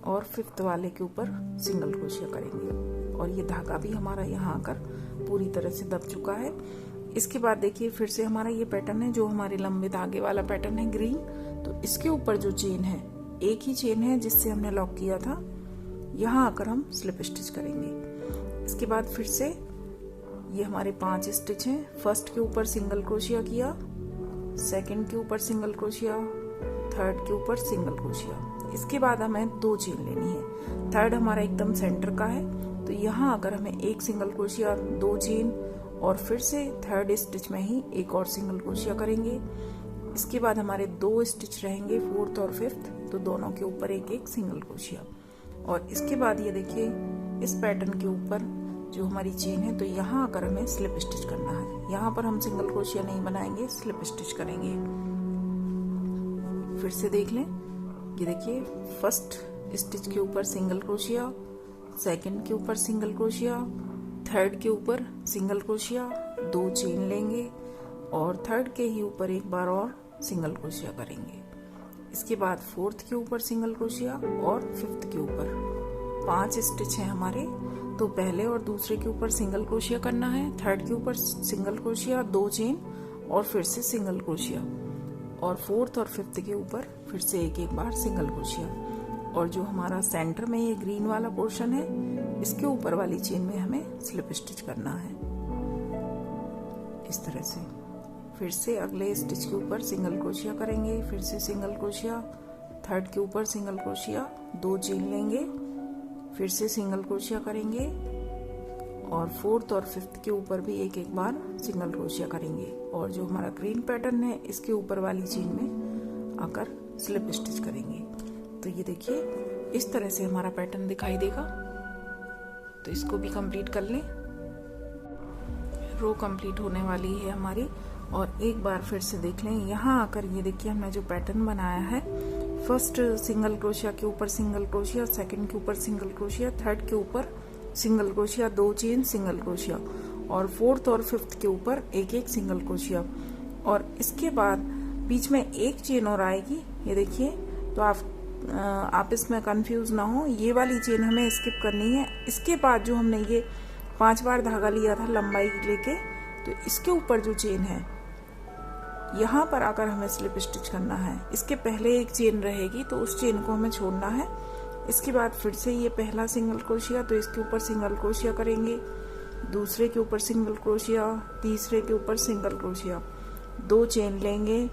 और फिफ्थ वाले के ऊपर सिंगल क्रोशिया करेंगे। और ये धागा भी हमारा यहाँ आकर पूरी तरह से दब चुका है। इसके बाद देखिए, फिर से हमारा ये पैटर्न है जो हमारे लंबे धागे वाला पैटर्न है ग्रीन, तो इसके ऊपर जो चेन है, एक ही चेन है जिससे हमने लॉक किया था, यहाँ आकर हम स्लिप स्टिच करेंगे। इसके बाद फिर से ये हमारे 5 स्टिच हैं। फर्स्ट के ऊपर सिंगल क्रोशिया किया, सेकंड के ऊपर सिंगल क्रोशिया, थर्ड के ऊपर सिंगल क्रोशिया। इसके बाद हमें 2 चेन लेनी है। थर्ड हमारा एकदम सेंटर का है, तो यहाँ आकर हमें एक सिंगल क्रोशिया, 2 चेन और फिर से थर्ड स्टिच में ही एक और सिंगल क्रोशिया करेंगे। इसके बाद हमारे 2 स्टिच रहेंगे, फोर्थ और फिफ्थ, तो दोनों के ऊपर एक एक सिंगल क्रोशिया। और इसके बाद ये देखिए, इस पैटर्न के ऊपर जो हमारी चेन है, तो यहाँ आकर हमें स्लिप स्टिच करना है। यहाँ पर हम सिंगल क्रोशिया नहीं बनाएंगे, स्लिप स्टिच करेंगे। फिर से देख लें, ये देखिए, फर्स्ट स्टिच के ऊपर सिंगल क्रोशिया, सेकंड के ऊपर सिंगल क्रोशिया, थर्ड के ऊपर सिंगल क्रोशिया, 2 चेन लेंगे और थर्ड के ही ऊपर एक बार और सिंगल क्रोशिया करेंगे। इसके बाद फोर्थ के ऊपर सिंगल क्रोशिया और फिफ्थ के ऊपर 5 स्टिच हैं हमारे, तो पहले और दूसरे के ऊपर सिंगल क्रोशिया करना है, थर्ड के ऊपर सिंगल क्रोशिया, 2 चेन और फिर से सिंगल क्रोशिया, और फोर्थ और फिफ्थ के ऊपर फिर से एक एक बार सिंगल क्रोशिया। और जो हमारा सेंटर में ये ग्रीन वाला पोर्शन है, इसके ऊपर वाली चेन में हमें स्लिप स्टिच करना है। इस तरह से। फिर से अगले स्टिच के ऊपर सिंगल क्रोशिया करेंगे, फिर से सिंगल क्रोशिया, थर्ड के ऊपर सिंगल क्रोशिया, 2 चेन लेंगे, फिर से सिंगल क्रोशिया करेंगे और फोर्थ और फिफ्थ के ऊपर भी एक एक बार सिंगल क्रोशिया करेंगे और जो हमारा ग्रीन पैटर्न है इसके ऊपर वाली चेन में आकर स्लिप स्टिच करेंगे। तो ये देखिए इस तरह से हमारा पैटर्न दिखाई देगा। तो इसको भी कंप्लीट कर लें। रो कंप्लीट होने वाली है हमारी और एक बार फिर से देख लें। यहाँ आकर ये देखिए हमने जो पैटर्न बनाया है, फर्स्ट सिंगल क्रोशिया के ऊपर सिंगल क्रोशिया, सेकंड के ऊपर सिंगल क्रोशिया, थर्ड के ऊपर single crochet, 2 chain single crochet और फोर्थ और फिफ्थ के ऊपर एक एक सिंगल क्रोशिया और इसके बाद बीच में एक चेन और आएगी। ये देखिए, तो आप इसमें कंफ्यूज ना हो, ये वाली चेन हमें स्किप करनी है। इसके बाद जो हमने ये 5 बार धागा लिया था लंबाई लेके, तो इसके ऊपर जो चेन है यहाँ पर आकर हमें स्लिप स्टिच करना है। इसके पहले एक चेन रहेगी तो उस चेन को हमें छोड़ना है। इसके बाद फिर से ये पहला सिंगल क्रोशिया, तो इसके ऊपर सिंगल क्रोशिया करेंगे, दूसरे के ऊपर सिंगल क्रोशिया, तीसरे के ऊपर सिंगल क्रोशिया, 2 चेन लेंगे।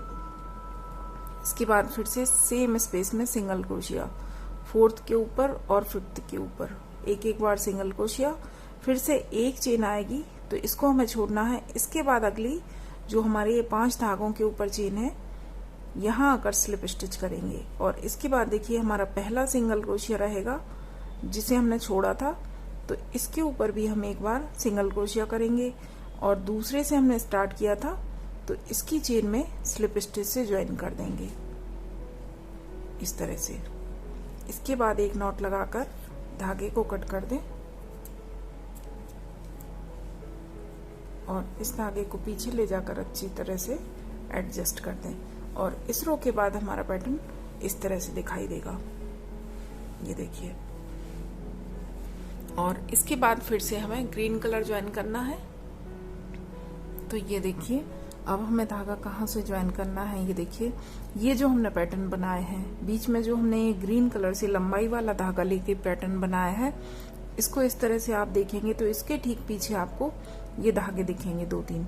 इसके बाद फिर से सेम स्पेस में सिंगल क्रोशिया, फोर्थ के ऊपर और फिफ्थ के ऊपर एक एक बार सिंगल क्रोशिया, फिर से एक चेन आएगी तो इसको हमें छोड़ना है। इसके बाद अगली जो हमारे ये 5 धागों के ऊपर चेन है यहाँ आकर स्लिप स्टिच करेंगे और इसके बाद देखिए हमारा पहला सिंगल क्रोशिया रहेगा जिसे हमने छोड़ा था, तो इसके ऊपर भी हम एक बार सिंगल क्रोशिया करेंगे और दूसरे से हमने स्टार्ट किया था तो इसकी चेन में स्लिप स्टिच से ज्वाइन कर देंगे इस तरह से। इसके बाद एक नॉट लगाकर धागे को कट कर दें और इस धागे को पीछे ले जाकर अच्छी तरह से एडजस्ट कर दें और इस रो के बाद हमारा पैटर्न इस तरह से दिखाई देगा। ये देखिए, और इसके बाद फिर से हमें ग्रीन कलर ज्वाइन करना है। तो ये देखिए अब हमें धागा कहाँ से ज्वाइन करना है। ये देखिए, ये जो हमने पैटर्न बनाए हैं, बीच में जो हमने ये ग्रीन कलर से लंबाई वाला धागा लेके पैटर्न बनाया है, इसको इस तरह से आप देखेंगे तो इसके ठीक पीछे आपको ये धागे दिखेंगे 2-3।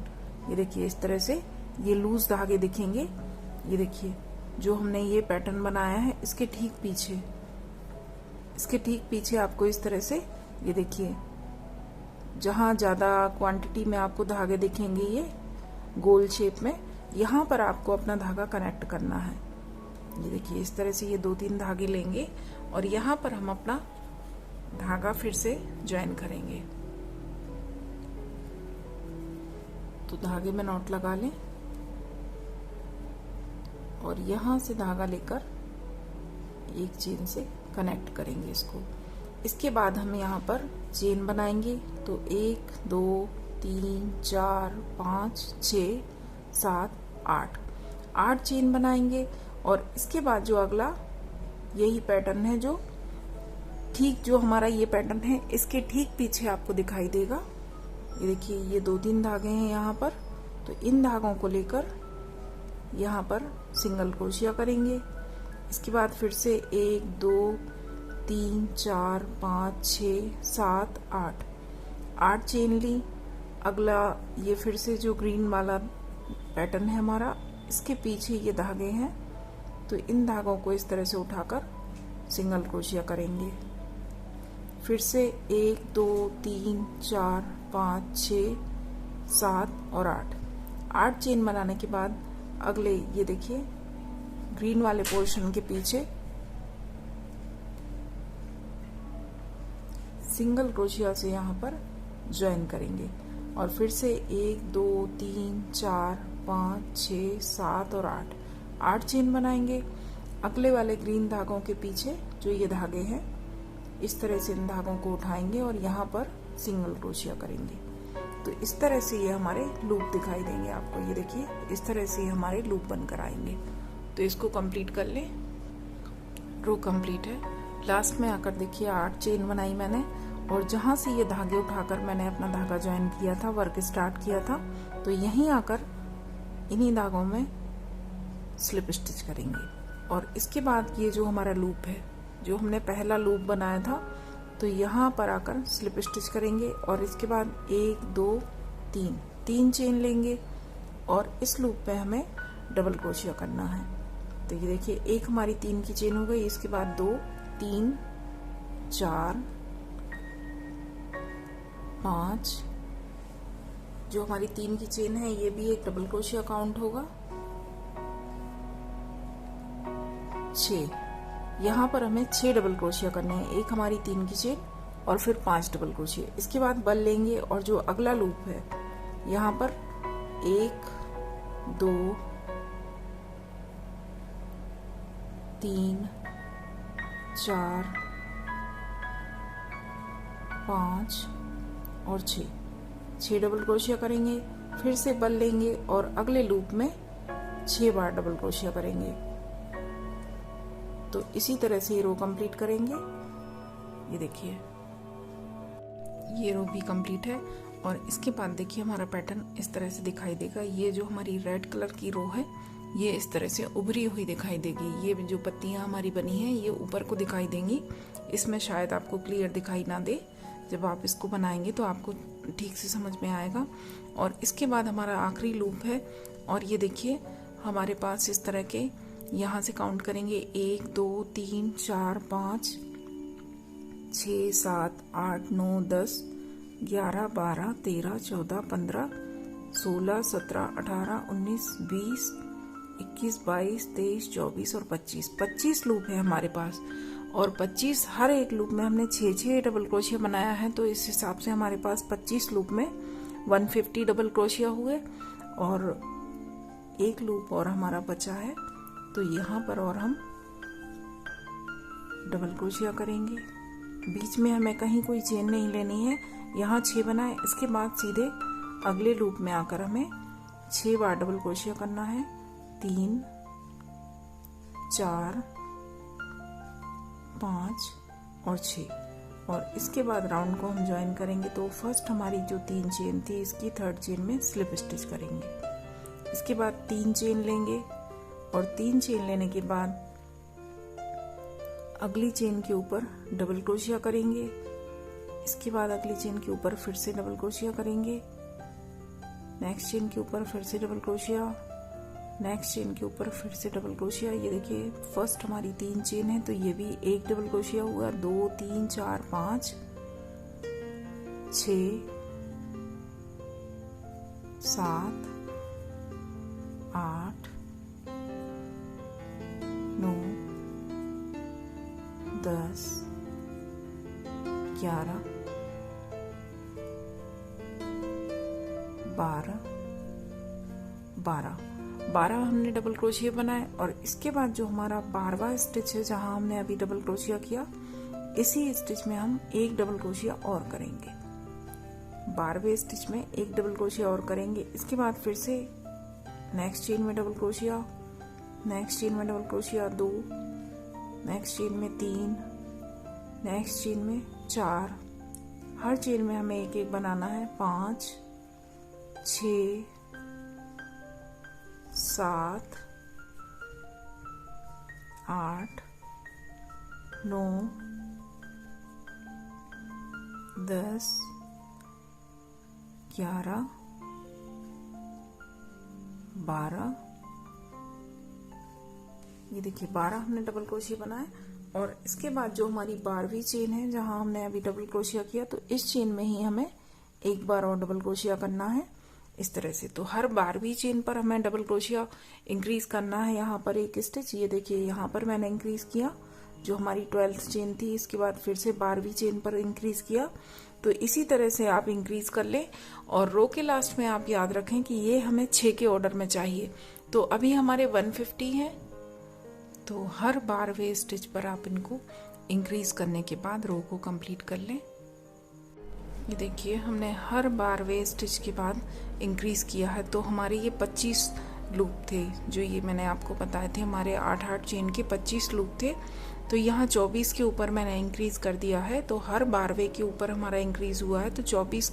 ये देखिए इस तरह से ये लूज धागे दिखेंगे। ये देखिए जो हमने ये पैटर्न बनाया है इसके ठीक पीछे आपको इस तरह से, ये देखिए जहां ज्यादा क्वांटिटी में आपको धागे दिखेंगे ये गोल शेप में, यहाँ पर आपको अपना धागा कनेक्ट करना है। ये देखिए इस तरह से ये 2-3 धागे लेंगे और यहाँ पर हम अपना धागा फिर से ज्वाइन करेंगे। तो धागे में नॉट लगा लें और यहाँ से धागा लेकर एक चेन से कनेक्ट करेंगे इसको। इसके बाद हम यहाँ पर चेन बनाएंगे। तो 1 2 3 4 5 6 7 8 चेन बनाएंगे और इसके बाद जो अगला यही पैटर्न है जो हमारा ये पैटर्न है इसके ठीक पीछे आपको दिखाई देगा। ये देखिए ये 2-3 धागे हैं यहाँ पर, तो इन धागों को लेकर यहाँ पर सिंगल क्रोशिया करेंगे। इसके बाद फिर से 1 2 3 4 5 6 7 8 चेन ली। अगला ये फिर से जो ग्रीन वाला पैटर्न है हमारा, इसके पीछे ये धागे हैं, तो इन धागों को इस तरह से उठाकर सिंगल क्रोशिया करेंगे। फिर से 1 2 3 4 5 6 7 और 8 चेन बनाने के बाद अगले ये देखिए ग्रीन वाले पोर्शन के पीछे सिंगल क्रोशिया से यहाँ पर ज्वाइन करेंगे और फिर से 1 2 3 4 5 6 7 और 8 चेन बनाएंगे। अगले वाले ग्रीन धागों के पीछे जो ये धागे हैं, इस तरह से इन धागों को उठाएंगे और यहाँ पर सिंगल क्रोशिया करेंगे। तो इस तरह से ये हमारे लूप दिखाई देंगे आपको। ये देखिए इस तरह से हमारे लूप बनकर आएंगे। तो इसको कंप्लीट कर लें। रो कंप्लीट है। लास्ट में आकर देखिए 8 चेन बनाई मैंने और जहां से ये धागे उठाकर मैंने अपना धागा ज्वाइन किया था, वर्क स्टार्ट किया था, तो यहीं आकर इन्हीं धागों में स्लिप स्टिच करेंगे। और इसके बाद ये जो हमारा लूप है, जो हमने पहला लूप बनाया था, तो यहाँ पर आकर स्लिप स्टिच करेंगे और इसके बाद 1 2 3 चेन लेंगे और इस लूप में हमें डबल क्रोशिया करना है। तो ये देखिए एक हमारी 3 की चेन हो गई, इसके बाद 2 3 4 5, जो हमारी 3 की चेन है ये भी एक डबल क्रोशिया काउंट होगा। 6, यहाँ पर हमें 6 डबल क्रोशिया करने हैं, एक हमारी 3 की चेन और फिर 5 डबल क्रोशिया। इसके बाद बल लेंगे और जो अगला लूप है यहाँ पर 1 2 3 4 5 और 6 डबल क्रोशिया करेंगे, फिर से बल लेंगे और अगले लूप में 6 बार डबल क्रोशिया करेंगे। तो इसी तरह से ये रो कंप्लीट करेंगे। ये देखिए ये रो भी कंप्लीट है और इसके बाद देखिए हमारा पैटर्न इस तरह से दिखाई देगा। ये जो हमारी रेड कलर की रो है ये इस तरह से उभरी हुई दिखाई देगी। ये जो पत्तियां हमारी बनी हैं ये ऊपर को दिखाई देंगी। इसमें शायद आपको क्लियर दिखाई ना दे, जब आप इसको बनाएंगे तो आपको ठीक से समझ में आएगा। और इसके बाद हमारा आखिरी लूप है और ये देखिए हमारे पास इस तरह के, यहाँ से काउंट करेंगे 1 2 3 4 5 6 7 8 9 10 11 12 13 14 15 16 17 18 19 20 21 22 23 24 और 25 लूप है हमारे पास। और 25 हर एक लूप में हमने 6 डबल क्रोशिया बनाया है, तो इस हिसाब से हमारे पास 25 लूप में 150 डबल क्रोशिया हुए। और एक लूप और हमारा बचा है, तो यहाँ पर और हम डबल क्रोशिया करेंगे। बीच में हमें कहीं कोई चेन नहीं लेनी है। यहाँ 6 बनाए, इसके बाद सीधे अगले लूप में आकर हमें 6 बार डबल क्रोशिया करना है। 3 4 5 और 6। और इसके बाद राउंड को हम ज्वाइन करेंगे। तो फर्स्ट हमारी जो 3 चेन थी इसकी 3rd चेन में स्लिप स्टिच करेंगे। इसके बाद 3 चेन लेंगे और 3 चेन लेने के बाद अगली चेन के ऊपर डबल क्रोशिया करेंगे। इसके बाद अगली चेन के ऊपर फिर से डबल क्रोशिया करेंगे। नेक्स्ट चेन के ऊपर फिर से डबल क्रोशिया, नेक्स्ट चेन के ऊपर फिर से डबल क्रोशिया। ये देखिए फर्स्ट हमारी 3 चेन है, तो ये भी एक डबल क्रोशिया हुआ। 2 3 4 5 6 7 8 9 10 11 12 हमने डबल क्रोशिया बनाए। और इसके बाद जो हमारा 12वां स्टिच है, जहां हमने अभी डबल क्रोशिया किया, इसी स्टिच में हम एक डबल क्रोशिया और करेंगे। 12वें स्टिच में एक डबल क्रोशिया और करेंगे। इसके बाद फिर से नेक्स्ट चेन में डबल क्रोशिया, नेक्स्ट चेन में डबल क्रोशिया 2, नेक्स्ट चेन में 3, नेक्स्ट चेन में 4। हर चेन में हमें एक एक बनाना है। 5 6 7 8 9 10 11 12। ये देखिए 12 हमने डबल क्रोशिया बनाए। और इसके बाद जो हमारी 12वीं चेन है, जहां हमने अभी डबल क्रोशिया किया, तो इस चेन में ही हमें एक बार और डबल क्रोशिया करना है इस तरह से। तो हर 12वीं चेन पर हमें डबल क्रोशिया इंक्रीज करना है। यहाँ पर एक स्टिच, ये देखिए यहाँ पर मैंने इंक्रीज किया, जो हमारी 12th चेन थी। इसके बाद फिर से 12वीं चेन पर इंक्रीज किया। तो इसी तरह से आप इंक्रीज कर लें। और रो के लास्ट में आप याद रखें कि ये हमें 6 के ऑर्डर में चाहिए। तो अभी हमारे 150 हैं, तो हर 12वें स्टिच पर आप इनको इंक्रीज करने के बाद रो को कंप्लीट कर लें। ये देखिए हमने हर 12वें स्टिच के बाद इंक्रीज किया है। तो हमारे ये 25 लूप थे, जो ये मैंने आपको बताए थे, हमारे 8 चेन के 25 लूप थे। तो यहाँ 24 के ऊपर मैंने इंक्रीज कर दिया है। तो हर 12वें के ऊपर हमारा इंक्रीज हुआ है। तो 24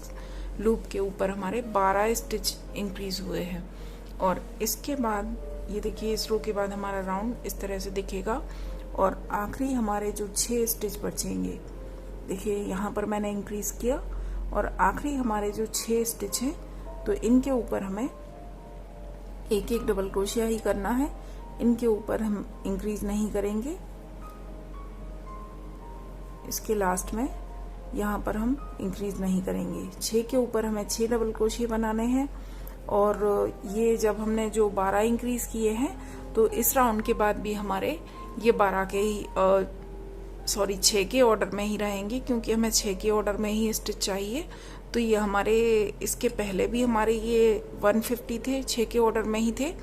लूप के ऊपर हमारे 12 स्टिच इंक्रीज हुए हैं। और इसके बाद ये देखिए इस रो के बाद हमारा राउंड इस तरह से दिखेगा। और आखिरी हमारे जो 6 स्टिच बचेंगे, देखिए यहाँ पर मैंने इंक्रीज किया। और आखिरी हमारे जो 6 स्टिच हैं, तो इनके ऊपर हमें एक एक डबल क्रोशिया ही करना है, इनके ऊपर हम इंक्रीज नहीं करेंगे। इसके लास्ट में यहाँ पर हम इंक्रीज नहीं करेंगे। 6 के ऊपर हमें 6 डबल क्रोशिया बनाने हैं। और ये जब हमने जो 12 इंक्रीज किए हैं तो इस राउंड के बाद भी हमारे ये 12 के ही 6 के ऑर्डर में ही रहेंगे, क्योंकि हमें 6 के ऑर्डर में ही स्टिच चाहिए। तो ये हमारे इसके पहले भी हमारे ये 150 थे, 6 के ऑर्डर में ही थे,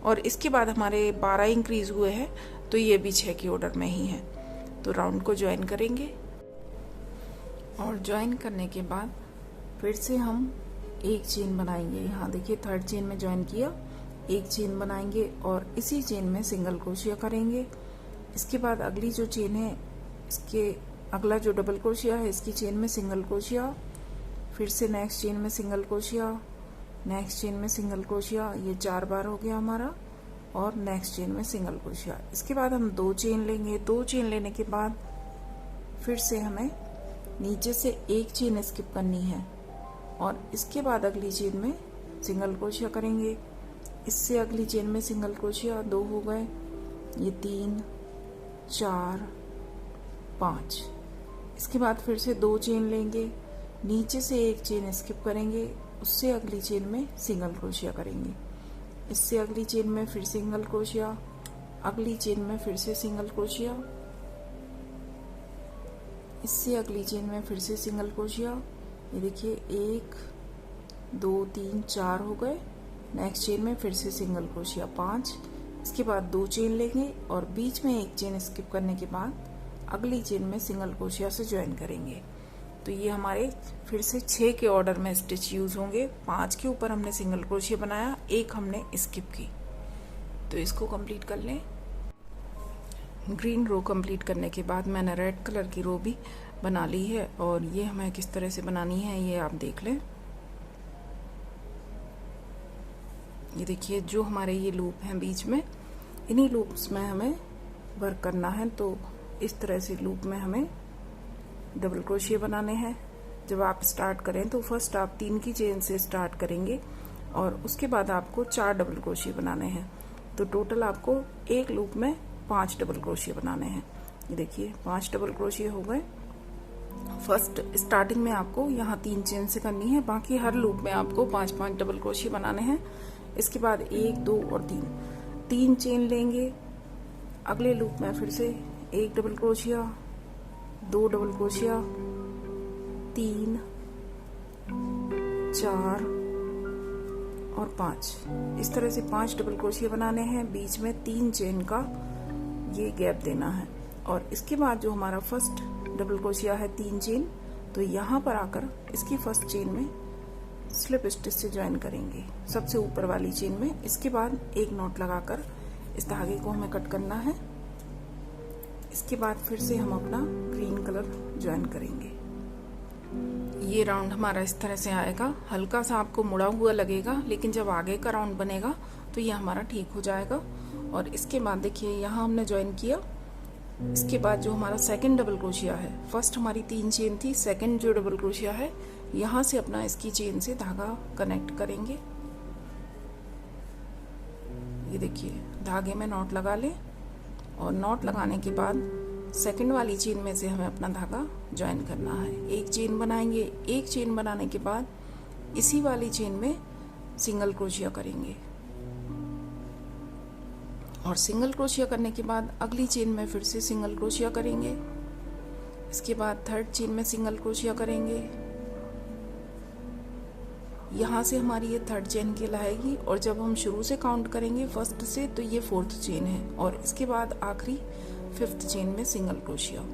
और इसके बाद हमारे 12 इंक्रीज हुए हैं तो ये भी 6 के ऑर्डर में ही है। तो राउंड को ज्वाइन करेंगे और ज्वाइन करने के बाद फिर से हम एक चेन बनाएंगे। यहाँ देखिए 3rd चेन में ज्वाइन किया, एक चेन बनाएंगे और इसी चेन में सिंगल क्रोशिया करेंगे। इसके बाद अगली जो चेन है, इसके अगला जो डबल क्रोशिया है, इसकी चेन में सिंगल क्रोशिया, फिर से नेक्स्ट चेन में सिंगल क्रोशिया, नेक्स्ट चेन में सिंगल क्रोशिया, ये 4 बार हो गया हमारा, और नेक्स्ट चेन में सिंगल क्रोशिया। इसके बाद हम 2 चेन लेंगे। 2 चेन लेने के बाद फिर से हमें नीचे से एक चेन स्किप करनी है और इसके बाद अगली चेन में सिंगल क्रोशिया करेंगे। इससे अगली चेन में सिंगल क्रोशिया, 2 हो गए, ये 3 4 5। इसके बाद फिर से 2 चेन लेंगे, नीचे से एक चेन स्किप करेंगे, उससे अगली चेन में सिंगल क्रोशिया करेंगे। इससे अगली चेन में फिर सिंगल क्रोशिया, अगली चेन में फिर से सिंगल क्रोशिया, इससे अगली चेन में फिर से सिंगल क्रोशिया। ये देखिए 1 2 3 4 हो गए। नेक्स्ट चेन में फिर से सिंगल क्रोशिया 5। इसके बाद 2 चेन लेंगे और बीच में एक चेन स्किप करने के बाद अगली चेन में सिंगल क्रोशिया से ज्वाइन करेंगे। तो ये हमारे फिर से 6 के ऑर्डर में स्टिच यूज होंगे। 5 के ऊपर हमने सिंगल क्रोशिया बनाया, 1 हमने स्किप की। तो इसको कंप्लीट कर लें। ग्रीन रो कंप्लीट करने के बाद मैंने रेड कलर की रो भी बना ली है और ये हमें किस तरह से बनानी है ये आप देख लें। ये देखिए जो हमारे ये लूप हैं बीच में, इन्हीं लूप्स में हमें वर्क करना है। तो इस तरह से लूप में हमें डबल क्रोशिया बनाने हैं। जब आप स्टार्ट करें तो फर्स्ट आप 3 की चेन से स्टार्ट करेंगे और उसके बाद आपको 4 डबल क्रोशिया बनाने हैं। तो टोटल आपको एक लूप में 5 डबल क्रोशिया बनाने हैं। ये देखिए 5 डबल क्रोशिया हो गए। फर्स्ट स्टार्टिंग में आपको यहाँ 3 चेन से करनी है, बाकी हर लूप में आपको 5-5 डबल क्रोशिया बनाने हैं। इसके बाद 1 2 और 3 चेन लेंगे। अगले लूप में फिर से 1 डबल क्रोशिया, 2 डबल क्रोशिया, 3 4 और 5। इस तरह से 5 डबल क्रोशिया बनाने हैं। बीच में 3 चेन का ये गैप देना है और इसके बाद जो हमारा फर्स्ट डबल क्रोशिया है 3 चेन, तो यहाँ पर आकर इसकी फर्स्ट चेन में स्लिप स्टिच से ज्वाइन करेंगे सबसे ऊपर वाली चेन में। इसके बाद एक नॉट लगाकर इस धागे को हमें कट करना है। इसके बाद फिर से हम अपना ग्रीन कलर ज्वाइन करेंगे। ये राउंड हमारा इस तरह से आएगा। हल्का सा आपको मुड़ा हुआ लगेगा, लेकिन जब आगे का राउंड बनेगा तो ये हमारा ठीक हो जाएगा। और इसके बाद देखिए यहाँ हमने ज्वाइन किया। इसके बाद जो हमारा सेकंड डबल क्रोशिया है, फर्स्ट हमारी 3 चेन थी, सेकंड जो डबल क्रोशिया है यहाँ से अपना इसकी चेन से धागा कनेक्ट करेंगे। ये देखिए धागे में नॉट लगा लें और नॉट लगाने के बाद सेकंड वाली चेन में से हमें अपना धागा ज्वाइन करना है। एक चेन बनाएंगे। एक चेन बनाने के बाद इसी वाली चेन में सिंगल क्रोशिया करेंगे और सिंगल क्रोशिया करने के बाद अगली चेन में फिर से सिंगल क्रोशिया करेंगे। इसके बाद 3rd चेन में सिंगल क्रोशिया करेंगे। यहाँ से हमारी ये 3rd चेन कहलाएगी और जब हम शुरू से काउंट करेंगे फर्स्ट से तो ये 4th चेन है और इसके बाद आखिरी 5th चेन में सिंगल क्रोशिया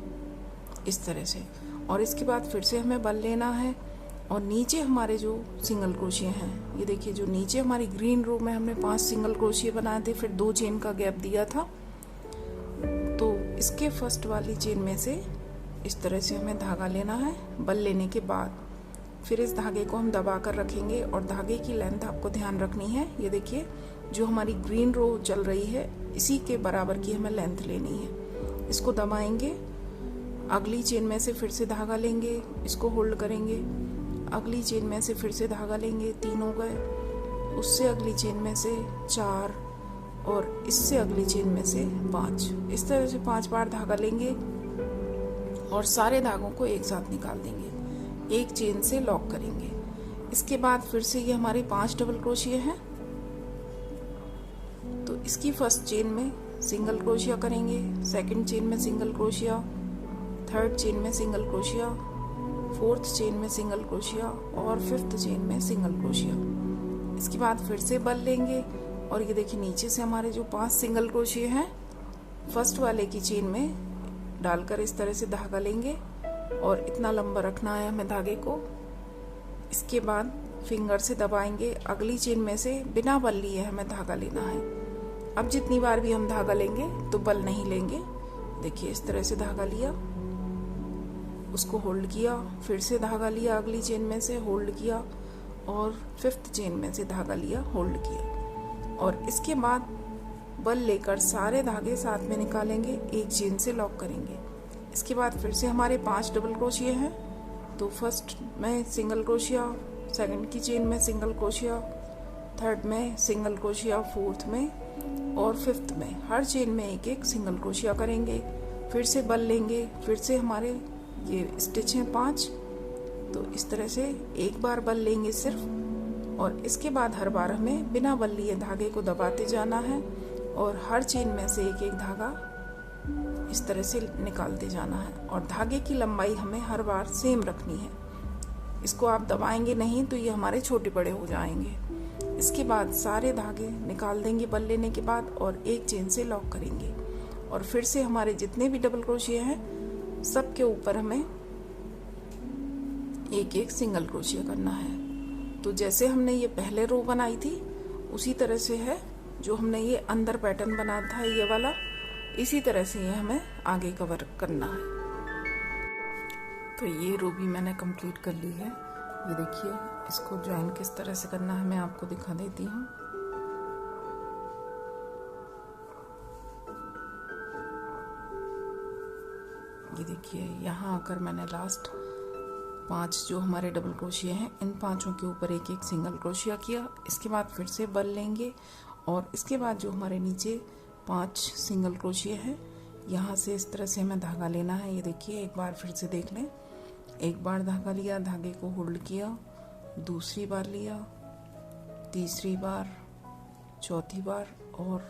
इस तरह से। और इसके बाद फिर से हमें बल लेना है और नीचे हमारे जो सिंगल क्रोशिया हैं, ये देखिए जो नीचे हमारी ग्रीन रो में हमने 5 सिंगल क्रोशिया बनाए थे, फिर 2 चेन का गैप दिया था। तो इसके फर्स्ट वाली चेन में से इस तरह से हमें धागा लेना है। बल लेने के बाद फिर इस धागे को हम दबा कर रखेंगे और धागे की लेंथ आपको ध्यान रखनी है। ये देखिए जो हमारी ग्रीन रो चल रही है इसी के बराबर की हमें लेंथ लेनी है। इसको दबाएंगे, अगली चेन में से फिर से धागा लेंगे, इसको होल्ड करेंगे, अगली चेन में से फिर से धागा लेंगे, 3 हो गए। उससे अगली चेन में से 4 और इससे अगली चेन में से 5। इस तरह से 5 बार धागा लेंगे और सारे धागों को एक साथ निकाल देंगे, एक चेन से लॉक करेंगे। इसके बाद फिर से ये हमारे 5 डबल क्रोशिया हैं। तो इसकी फर्स्ट चेन में सिंगल क्रोशिया करेंगे, सेकंड चेन में सिंगल क्रोशिया, थर्ड चेन में सिंगल क्रोशिया, फोर्थ चेन में सिंगल क्रोशिया और फिफ्थ चेन में सिंगल क्रोशिया। इसके बाद फिर से बल लेंगे और ये देखिए नीचे से हमारे जो 5 सिंगल क्रोशिया हैं फर्स्ट वाले की चेन में डालकर इस तरह से धागा लेंगे और इतना लंबा रखना है हमें धागे को। इसके बाद फिंगर से दबाएंगे, अगली चेन में से बिना बल लिए हमें धागा लेना है। अब जितनी बार भी हम धागा लेंगे तो बल नहीं लेंगे। देखिए इस तरह से धागा लिया, उसको होल्ड किया, फिर से धागा लिया, अगली चेन में से होल्ड किया और फिफ्थ चेन में से धागा लिया, होल्ड किया और इसके बाद बल लेकर सारे धागे साथ में निकालेंगे, एक चेन से लॉक करेंगे। इसके बाद फिर से हमारे 5 डबल क्रोशिया हैं। तो फर्स्ट में सिंगल क्रोशिया, सेकंड की चेन में सिंगल क्रोशिया, थर्ड में सिंगल क्रोशिया, फोर्थ में और फिफ्थ में हर चेन में एक एक सिंगल क्रोशिया करेंगे। फिर से बल लेंगे, फिर से हमारे ये स्टिच हैं 5। तो इस तरह से एक बार बल लेंगे सिर्फ और इसके बाद हर बार हमें बिना बल लिए धागे को दबाते जाना है और हर चेन में से एक एक धागा इस तरह से निकालते जाना है और धागे की लंबाई हमें हर बार सेम रखनी है। इसको आप दबाएंगे नहीं तो ये हमारे छोटे बड़े हो जाएंगे। इसके बाद सारे धागे निकाल देंगे बल लेने के बाद और एक चेन से लॉक करेंगे और फिर से हमारे जितने भी डबल क्रोशिया हैं सब के ऊपर हमें एक एक सिंगल क्रोशिया करना है। तो जैसे हमने ये पहले रो बनाई थी उसी तरह से है जो हमने ये अंदर पैटर्न बनाया था ये वाला, इसी तरह से ये हमें आगे कवर करना है। तो ये रो भी मैंने कंप्लीट कर ली है। ये देखिए इसको ज्वाइन किस तरह से करना है मैं आपको दिखा देती हूँ। ये देखिए यहाँ आकर मैंने लास्ट 5 जो हमारे डबल क्रोशिया हैं इन 5 के ऊपर एक एक सिंगल क्रोशिया किया। इसके बाद फिर से बल लेंगे और इसके बाद जो हमारे नीचे 5 सिंगल क्रोशिया है यहाँ से इस तरह से हमें धागा लेना है। ये देखिए एक बार फिर से देख लें, एक बार धागा लिया, धागे को होल्ड किया, दूसरी बार लिया, तीसरी बार, चौथी बार और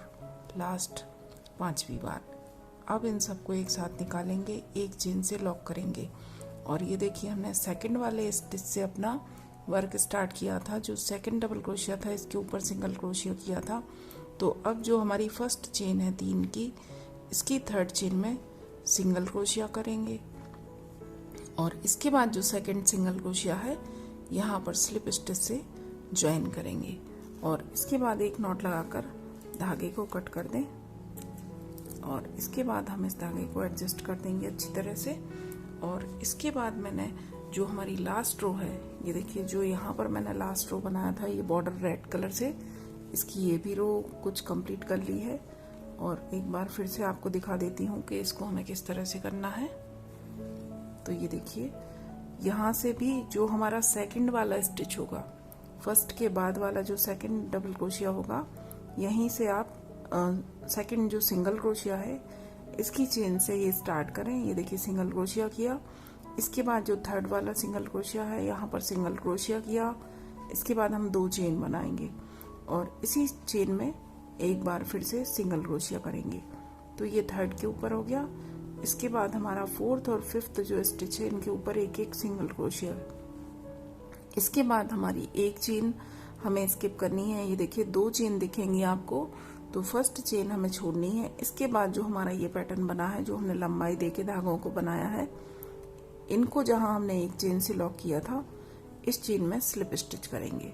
लास्ट 5वीं बार। अब इन सबको एक साथ निकालेंगे, एक चेन से लॉक करेंगे और ये देखिए हमने सेकंड वाले स्टिच से अपना वर्क स्टार्ट किया था। जो सेकंड डबल क्रोशिया था इसके ऊपर सिंगल क्रोशिया किया था। तो अब जो हमारी फर्स्ट चेन है 3 की, इसकी थर्ड चेन में सिंगल क्रोशिया करेंगे और इसके बाद जो सेकंड सिंगल क्रोशिया है यहाँ पर स्लिप स्टिच से ज्वाइन करेंगे और इसके बाद एक नॉट लगाकर धागे को कट कर दें और इसके बाद हम इस धागे को एडजस्ट कर देंगे अच्छी तरह से। और इसके बाद मैंने जो हमारी लास्ट रो है, ये देखिए जो यहाँ पर मैंने लास्ट रो बनाया था ये बॉर्डर रेड कलर से, इसकी ये भी रो कुछ कंप्लीट कर ली है। और एक बार फिर से आपको दिखा देती हूँ कि इसको हमें किस तरह से करना है। तो ये देखिए यहाँ से भी जो हमारा सेकंड वाला स्टिच होगा, फर्स्ट के बाद वाला जो सेकंड डबल क्रोशिया होगा, यहीं से आप सेकंड जो सिंगल क्रोशिया है इसकी चेन से ये स्टार्ट करें। ये देखिए सिंगल क्रोशिया किया, इसके बाद जो थर्ड वाला सिंगल क्रोशिया है यहाँ पर सिंगल क्रोशिया किया, इसके बाद हम 2 चेन बनाएंगे और इसी चेन में एक बार फिर से सिंगल क्रोशिया करेंगे। तो ये थर्ड के ऊपर हो गया। इसके बाद हमारा फोर्थ और फिफ्थ जो स्टिच है इनके ऊपर एक एक सिंगल क्रोशिया। इसके बाद हमारी एक चेन हमें स्किप करनी है। ये देखिए 2 चेन दिखेंगी आपको, तो फर्स्ट चेन हमें छोड़नी है। इसके बाद जो हमारा ये पैटर्न बना है, जो हमने लंबाई देके धागों को बनाया है, इनको जहां हमने एक चेन से लॉक किया था इस चेन में स्लिप स्टिच करेंगे।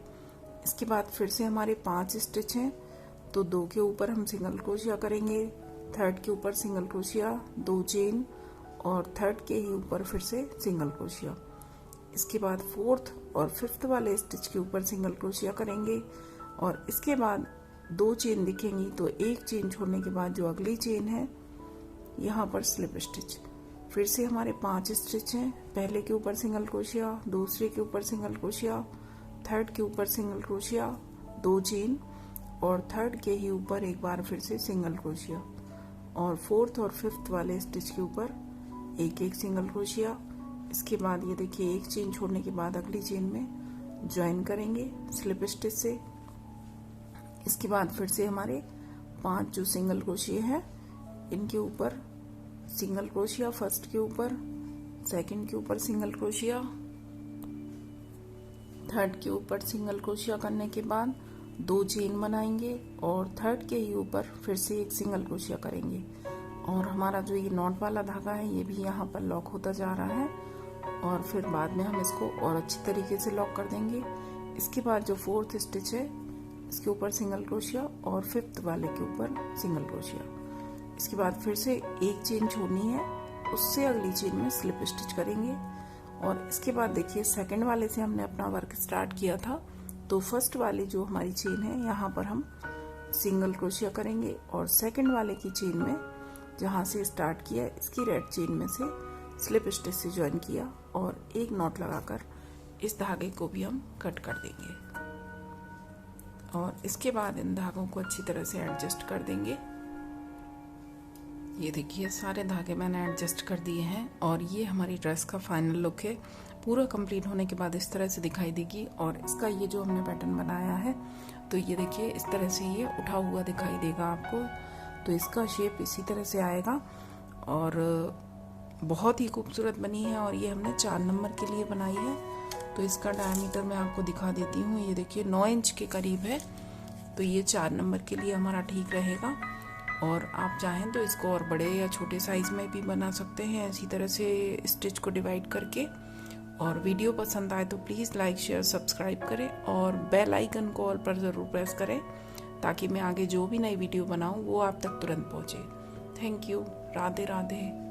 इसके बाद फिर से हमारे 5 स्टिच हैं, तो 2 के ऊपर हम सिंगल क्रोशिया करेंगे, थर्ड के ऊपर सिंगल क्रोशिया, 2 चेन और थर्ड के ही ऊपर फिर से सिंगल क्रोशिया। इसके बाद फोर्थ और फिफ्थ वाले स्टिच के ऊपर सिंगल क्रोशिया करेंगे और इसके बाद 2 चेन दिखेंगी, तो एक चेन छोड़ने के बाद जो अगली चेन है यहाँ पर स्लिप स्टिच। फिर से हमारे 5 स्टिच हैं, पहले के ऊपर सिंगल क्रोशिया, दूसरे के ऊपर सिंगल क्रोशिया, थर्ड के ऊपर सिंगल क्रोशिया, 2 चेन और थर्ड के ही ऊपर एक बार फिर से सिंगल क्रोशिया और फोर्थ और फिफ्थ वाले स्टिच के ऊपर एक एक सिंगल क्रोशिया। इसके बाद ये देखिए एक चेन छोड़ने के बाद अगली चेन में ज्वाइन करेंगे स्लिप स्टिच से। इसके बाद फिर से हमारे 5 जो सिंगल क्रोशिया है इनके ऊपर सिंगल क्रोशिया, फर्स्ट के ऊपर, सेकंड के ऊपर सिंगल क्रोशिया, थर्ड के ऊपर सिंगल क्रोशिया करने के बाद 2 चेन बनाएंगे और थर्ड के ही ऊपर फिर से एक सिंगल क्रोशिया करेंगे। और हमारा जो ये नॉट वाला धागा है ये भी यहाँ पर लॉक होता जा रहा है और फिर बाद में हम इसको और अच्छी तरीके से लॉक कर देंगे। इसके बाद जो फोर्थ स्टिच है इसके ऊपर सिंगल क्रोशिया और फिफ्थ वाले के ऊपर सिंगल क्रोशिया। इसके बाद फिर से एक चेन छोड़नी है, उससे अगली चेन में स्लिप स्टिच करेंगे। और इसके बाद देखिए सेकंड वाले से हमने अपना वर्क स्टार्ट किया था, तो फर्स्ट वाली जो हमारी चेन है यहाँ पर हम सिंगल क्रोशिया करेंगे और सेकंड वाले की चेन में जहाँ से स्टार्ट किया इसकी रेड चेन में से स्लिप स्टिच से ज्वाइन किया और एक नॉट लगाकर इस धागे को भी हम कट कर देंगे। और इसके बाद इन धागों को अच्छी तरह से एडजस्ट कर देंगे। ये देखिए सारे धागे मैंने एडजस्ट कर दिए हैं और ये हमारी ड्रेस का फाइनल लुक है। पूरा कंप्लीट होने के बाद इस तरह से दिखाई देगी। और इसका ये जो हमने पैटर्न बनाया है तो ये देखिए इस तरह से ये उठा हुआ दिखाई देगा आपको, तो इसका शेप इसी तरह से आएगा और बहुत ही खूबसूरत बनी है। और ये हमने 4 नंबर के लिए बनाई है, तो इसका डायमीटर मैं आपको दिखा देती हूँ। ये देखिए 9 इंच के करीब है, तो ये 4 नंबर के लिए हमारा ठीक रहेगा। और आप चाहें तो इसको और बड़े या छोटे साइज में भी बना सकते हैं इसी तरह से स्टिच को डिवाइड करके। और वीडियो पसंद आए तो प्लीज़ लाइक शेयर सब्सक्राइब करें और बेल आइकन को ऑल पर ज़रूर प्रेस करें ताकि मैं आगे जो भी नई वीडियो बनाऊं वो आप तक तुरंत पहुंचे। Thank you. राधे राधे।